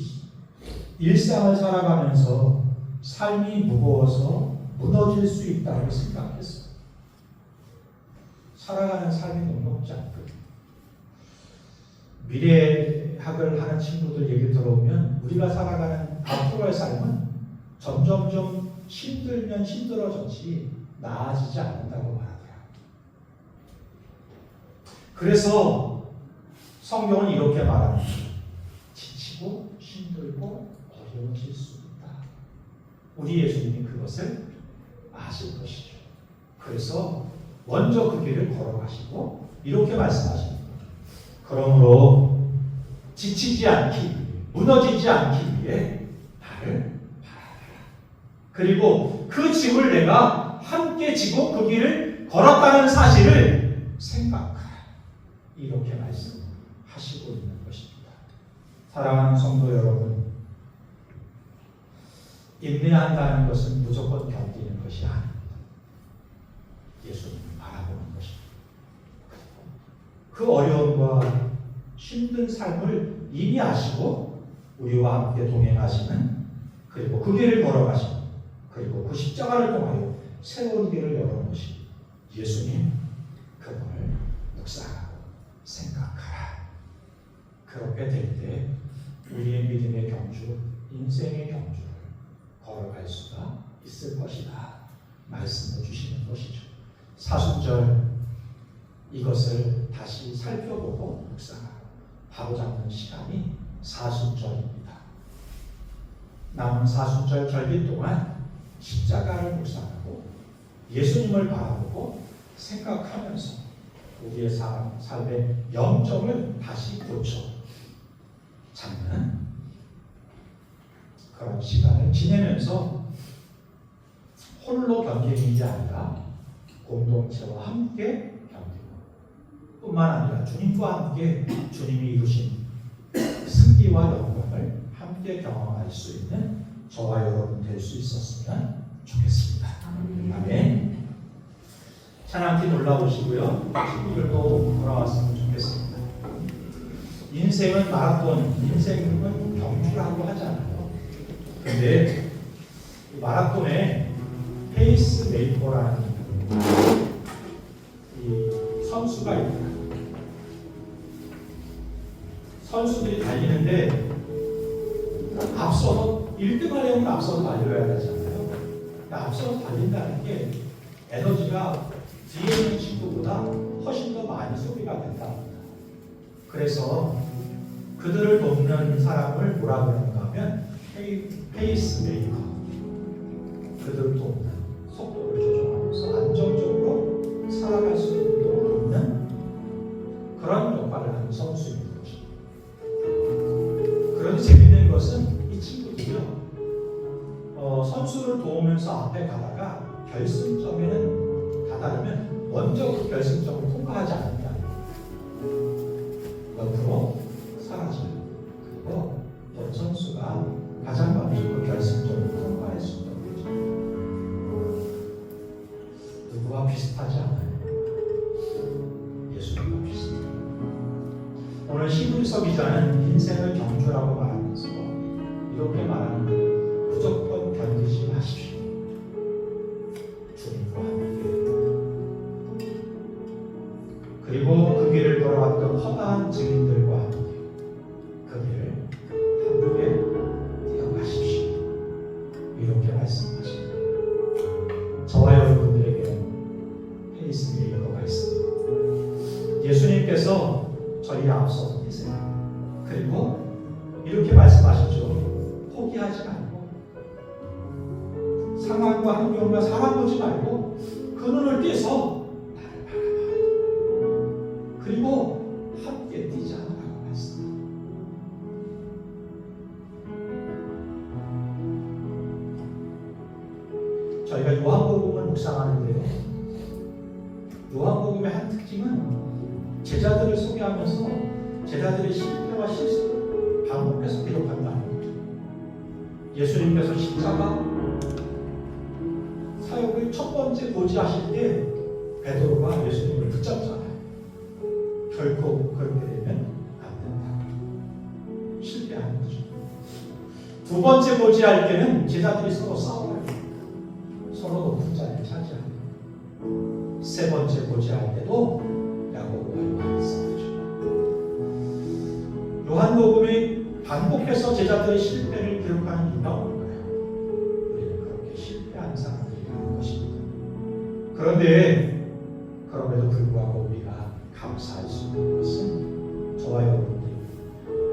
일상을 살아가면서 삶이 무거워서 무너질 수 있다고 생각했어요. 살아가는 삶이 녹록지 않거든요. 미래학을 하는 친구들 얘기 들어보면 우리가 살아가는 앞으로의 삶은 점점점 힘들면 힘들어졌지 나아지지 않는다고 말하더라고요. 그래서 성경은 이렇게 말합니다. 지치고 힘들고 어려워질 수 있다. 우리 예수님이 그것을 아실 것이죠. 그래서 먼저 그 길을 걸어가시고 이렇게 말씀하십니다. 그러므로 지치지 않기 위해, 무너지지 않기 위해 나를 바라라. 그리고 그 짐을 내가 함께 지고 그 길을 걸었다는 사실을 생각하라. 이렇게 말씀하시고 있는 것입니다. 사랑하는 성도 여러분, 인내한다는 것은 무조건 견디는 것이 아닙니다. 예수님을 바라보는 것입니다. 그 어려움과 힘든 삶을 이미 아시고 우리와 함께 동행하시는, 그리고 그 길을 걸어가시는, 그리고 그 십자가를 통하여 새로운 길을 열어놓으신 예수님, 그분을 묵상하고 생각하라. 그렇게 될 때 우리의 믿음의 경주, 인생의 경주를 걸어갈 수가 있을 것이다 말씀해 주시는 것이죠. 사순절 이것을 다시 살펴보고 묵상하고 바로잡는 시간이 사순절입니다. 남은 사순절 절기 동안 십자가를 묵상하고 예수님을 바라보고 생각하면서 우리의 삶의 영점을 다시 고쳐 잡는 그런 시간을 지내면서 홀로 견디는 게 아니라 공동체와 함께 견디고 뿐만 아니라 주님과 함께 주님이 이루신 승리와 영광을 함께 경험할 수 있는 저와 여러분 될 수 있었으면 좋겠습니다. 아멘. 찬양팀 올라오시고요. 친구들도 돌아왔으면 좋겠습니다. 인생은 마라톤, 인생은 경주라고 하잖아요. 근데 이 마라톤에 페이스 메이커라는 이 선수가 있다. 선수들이 달리는데 앞서서 1등 하려면 앞서서 달려야 되잖아요. 앞서서 달린다는 게 에너지가 뒤에 있는 친구보다 훨씬 더 많이 소비가 된답니다. 그래서 그들을 돕는 사람을 뭐라고 하는가 하면 페이스 메이커. 그들을 돕는, 속도를 조정하면서 안정적으로 살아갈 수 있도록 돕는 그런 역할을 하는 선수인 것입니다. 그런데 재밌는 것은 이 친구들이요, 선수를 도우면서 앞에 가다가 결승점에는 다다르면 먼저 그 결승점을 통과하지 않는다. 옆으로 사라져요. 그리고 어떤 선수가 가장 먼저 그 결승점을 통과할 수 있는 거죠. 누구와 비슷하지 않아요? 예수님과 비슷해요. 오늘 히브리서 기자는 인생을 경주라고 말하면서 이렇게 말하는, 무조건 견디지 마십시오. 주님과 함께, 그리고 그 길을 걸어왔던 허다한 증인들과 함께 그 길을 함께 뛰어가십시오. 이렇게 말씀하십니다. 저와 여러분들에게는 페이스 메이커가 있습니다. 예수님께서 저희 앞서서 계세요. 그리고 이렇게 말씀하시죠. 포기하지 말고, 상황과 환경과 사람 보지 말고 그 눈을 떼서 나를 바라봐. 그리고 함께 뛰자라고 말씀합니다. 저희가 요한복음을 묵상하는데요, 요한복음의 한 특징은 제자들을 소개하면서 제자들의 실패와 실수를 반복해서 기록한다는 거죠. 예수님께서 십자가 사역을 첫 번째 고지하실 때 베드로가 예수님을 붙잡잖아요. 결코 그렇게 되면 안 된다. 실패하는 거죠. 두 번째 고지할 때는 제자들이 서로 싸워요. 서로 높은 자리를 차지하고, 세 번째 고지할 때도 야고보와 요한이 싸우죠. 요한복음이 반복해서 제자들의 실패를 기록하는 이유가 뭘까요? 우리는 그렇게 실패한 사람들이라는 것입니다. 그런데 그럼에도 불구하고 우리가 감사할 수 있는 것은 저와 여러분들이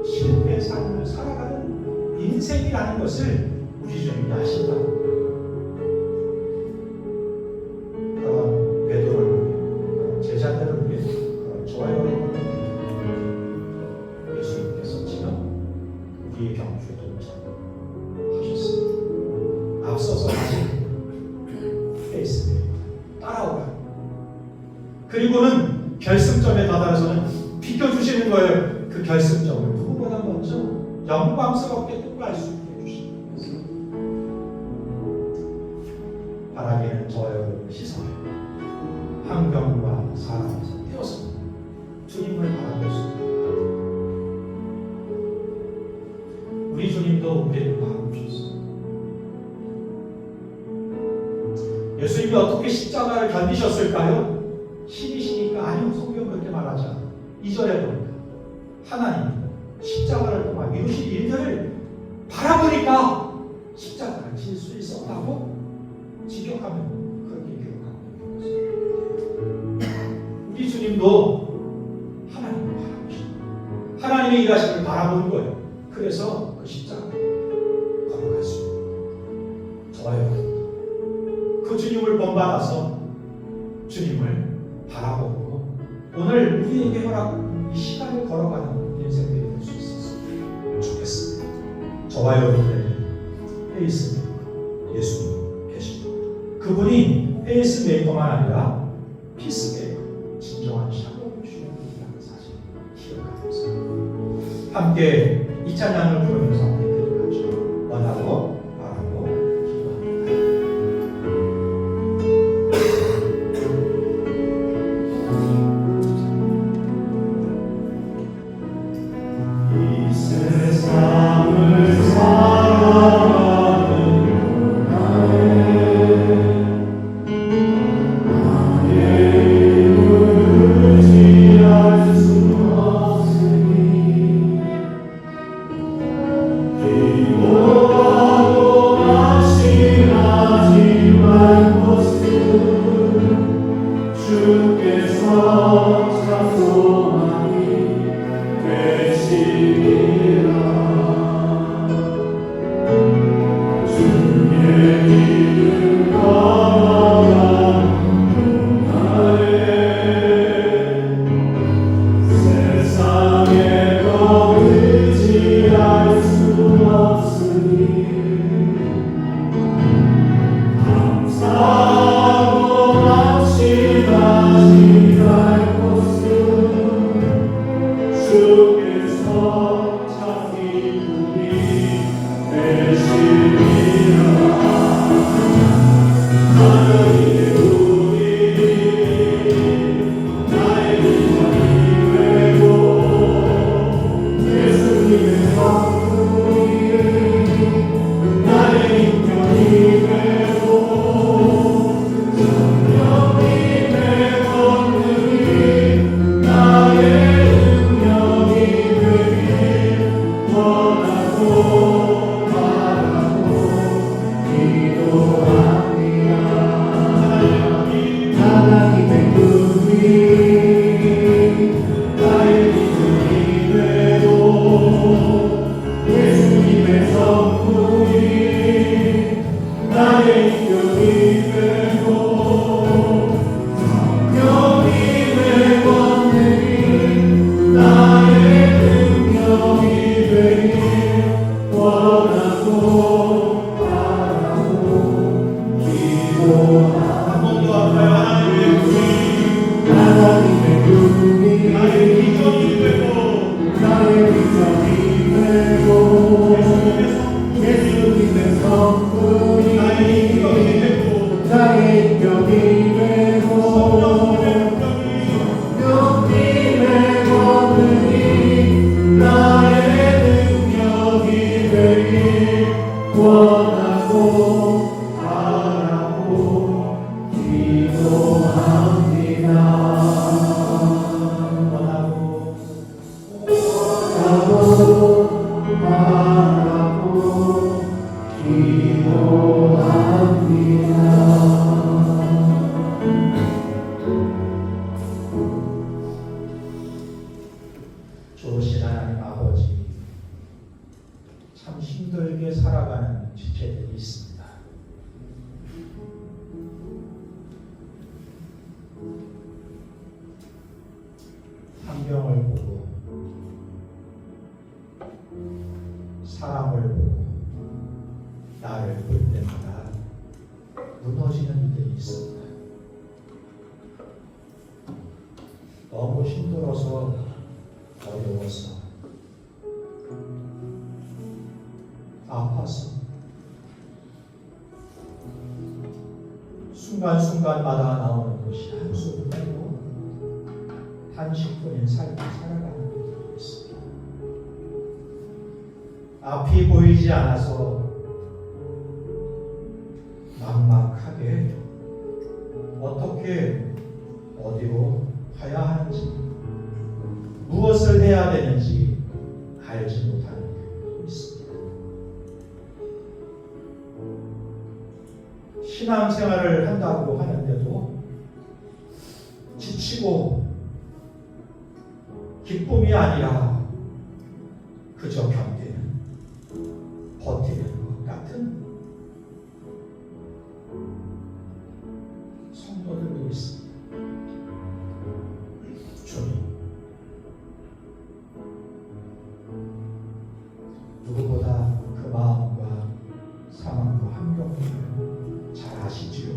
실패 삶을 살아가는 인생이라는 것을 우리 주님이 아신다는 거예요. 그런 베드로를 위해, 그런 제자들을 위해, 그런 저와 여러분을 위해 예수님께서 지금 우리의 병주에 동참하셨습니다. 앞서서 하신 페이스를 따라오라. 그리고는 결승점에 다다라서는 비켜주시는 거예요. 그 결승점을 누구보다 먼저 영광스럽게 통과할 수 있게 해주시는 것을 바라기는 저와 여러분의 시선을 환경과 사람에서 떼어서 주님을 바라볼 수 있습니다. 우리 주님도 우리를 바라보셨어요. 예수님이 어떻게 십자가를 견디셨을까요? 신이시니까? 아니요, 성경 그렇게 말하지 않아요. 2절에 보니까 하나님 십자가를 통한 이루신 일들을 바라보니까 십자가를 질 수 있었다고 직역하면 그렇게 기록하고 있는 것입니다. 우리 주님도 하나님을 바라보십니다. 하나님의 일하심을 바라보는 거예요. 그래서 그 십자가를 걸어갈 수 있는 거예요. 저와 여러분, 그 주님을 본받아서 주님을 바라보고 오늘 우리에게 허락한 이 시간을 걸어가는 인생들이 될 수 있었으면 좋겠습니다. 저와 여러분에게 페이스메이커 예수님 계십니다. 그분이 페이스메이커만 아니라 피스메이커, 진정한 샬롬을 주는 분이라는 사실 기억하면서 함께 이 찬양을 부르면서 함께 기도하죠. 원하고 바라고 기도합니다. 세상을 살아가는 나의 힘을 의지할 수 없으니 기도하고 낙심하지 말 것은 주께서 참 소망이 되시리라. 주의 길을 걸어가는 나의 세상에 더 의지할 수 없으니 감사하고 낙심하지 말 것은 주께서 참 기쁨이 되시리라. 하나님의 우리 나의 인생이 되고 예수님의 성품이 나의 인격이 되고 성령님의 권능이 나의 능력이 되길 원하고 바라고 기도합니다. 하나님의 꿈이 나의 믿음이 되고 예수님의 성품이 나의 인격이 되고 성령님의 권능이 나의 능력이 되길 원하고 바라고 기도합니다. 하나님의 꿈이 나의 비전이 되고 예수님의 성품이 나의 인격이 되고 성령님의 권능이 나의 능력이 되길 참 힘들게 살아가는 지체들이 있습니다. 환경을 보고 사람을 보고 나를 볼 때마다 무너지는 일들이 있습니다. 너무 힘들어서 어려워서 아파서 순간순간마다 나오는 것이 한숨을 빼고 한식뿐인 삶을 살아가는 분들이 있습니다. 앞이 보이지 않아서 막막하게 어떻게 어디로 가야 하는지 무엇을 해야 되는지 알지 못하는 분들이 있습니다. 신앙생활을 한다고 하는데도 지치고 기쁨이 아니라 그저 견디는 버티는 것 같은 성도들도 있습니다. 주님, 누구보다 그 마음과 상황과 환경을 잘 아시지요.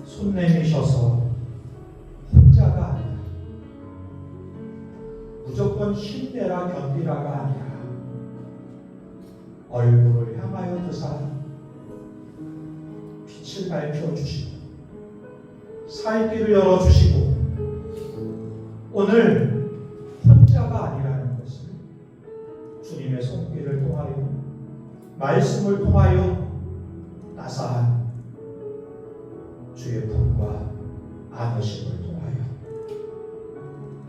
손 내미셔서 혼자가 아니라 무조건 힘내라 견디라가 아니라 얼굴을 향하여 드사 빛을 밝혀주시고 살 길을 열어주시고 오늘 혼자가 아니라는 것을 주님의 손길을 통하여 말씀을 통하여 따스한 주의 품과 안으심을 통하여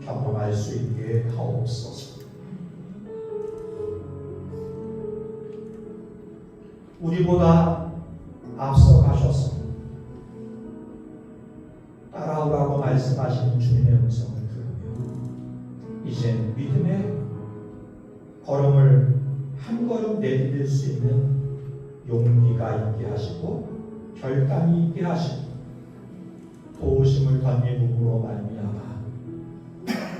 경험할 수 있게 하옵소서. 우리보다 앞서 가셔서 따라오라고 말씀하시는 주님의 음성을 들으며 이제 믿음의 걸음을 한 걸음 내디딜 수 있는 용기가 있게 하시고 결단이 있게 하시고 도우심을 덧입음으로 말미암아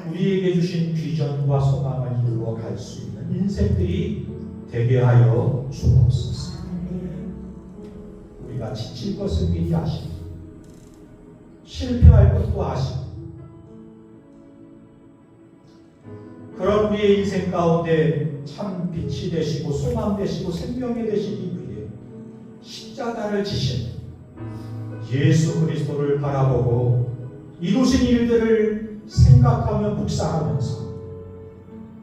우리에게 주신 비전과 소망을 이루어 갈 수 있는 인생들이 되게 하여 주옵소서. 우리가 지칠 것을 미리 아시고 실패할 것도 아시고 그런 우리의 인생 가운데 참 빛이 되시고 소망 되시고 생명이 되시기 위해 십자가를 지신 예수 그리스도를 바라보고 이루신 일들을 생각하며 묵상하면서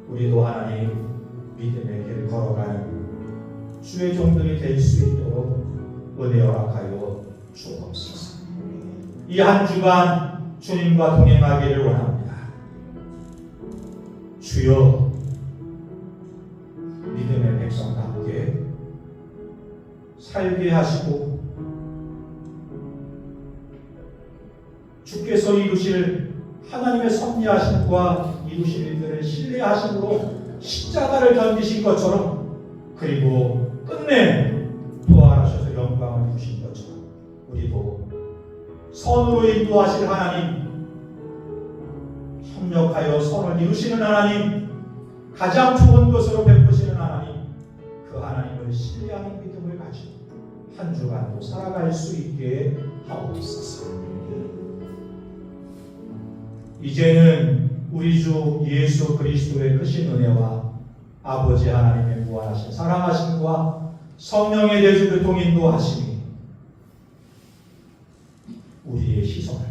우리도 하나님 믿음의 길 걸어가는 주의 종들이 될 수 있도록 은혜 허락하여 주옵소서. 이 한 주간 주님과 동행하기를 원합니다. 주여 믿음의 백성답게 살게 하시고 주께서 이루실 하나님의 섭리하심과 이루실 일들을 신뢰하심으로 십자가를 던지신 것처럼 그리고 끝내 부활하셔서 영광을 주신 것처럼 우리도 선으로 인도하실 하나님, 협력하여 선을 이루시는 하나님, 가장 좋은 것으로 베푸시는 하나님, 그 하나님을 신뢰하는 믿음을 가지고 한 주간도 살아갈 수 있게 하옵소서. 이제는 우리 주 예수 그리스도의 크신 은혜와 아버지 하나님의 무한하신 사랑하심과 성령의 내주 교통 인도하심이 우리의 시선을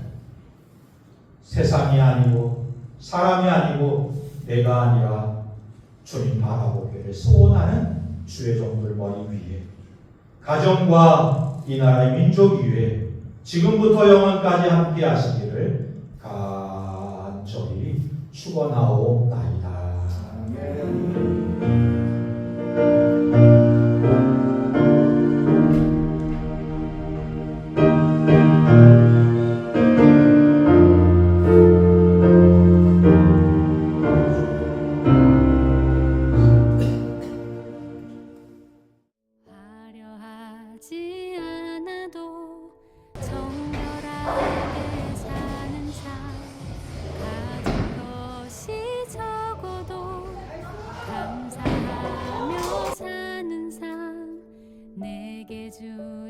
세상이 아니고 사람이 아니고 내가 아니라 주님 바라보기를 소원하는 주의 종들 머리 위에 가정과 이 나라의 민족 위에 지금부터 영원까지 함께 하시기를 간절히 축원하옵나이다.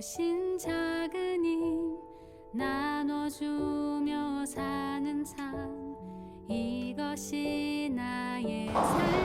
주신 작은 힘 나눠주며 사는 삶, 이것이 나의 삶.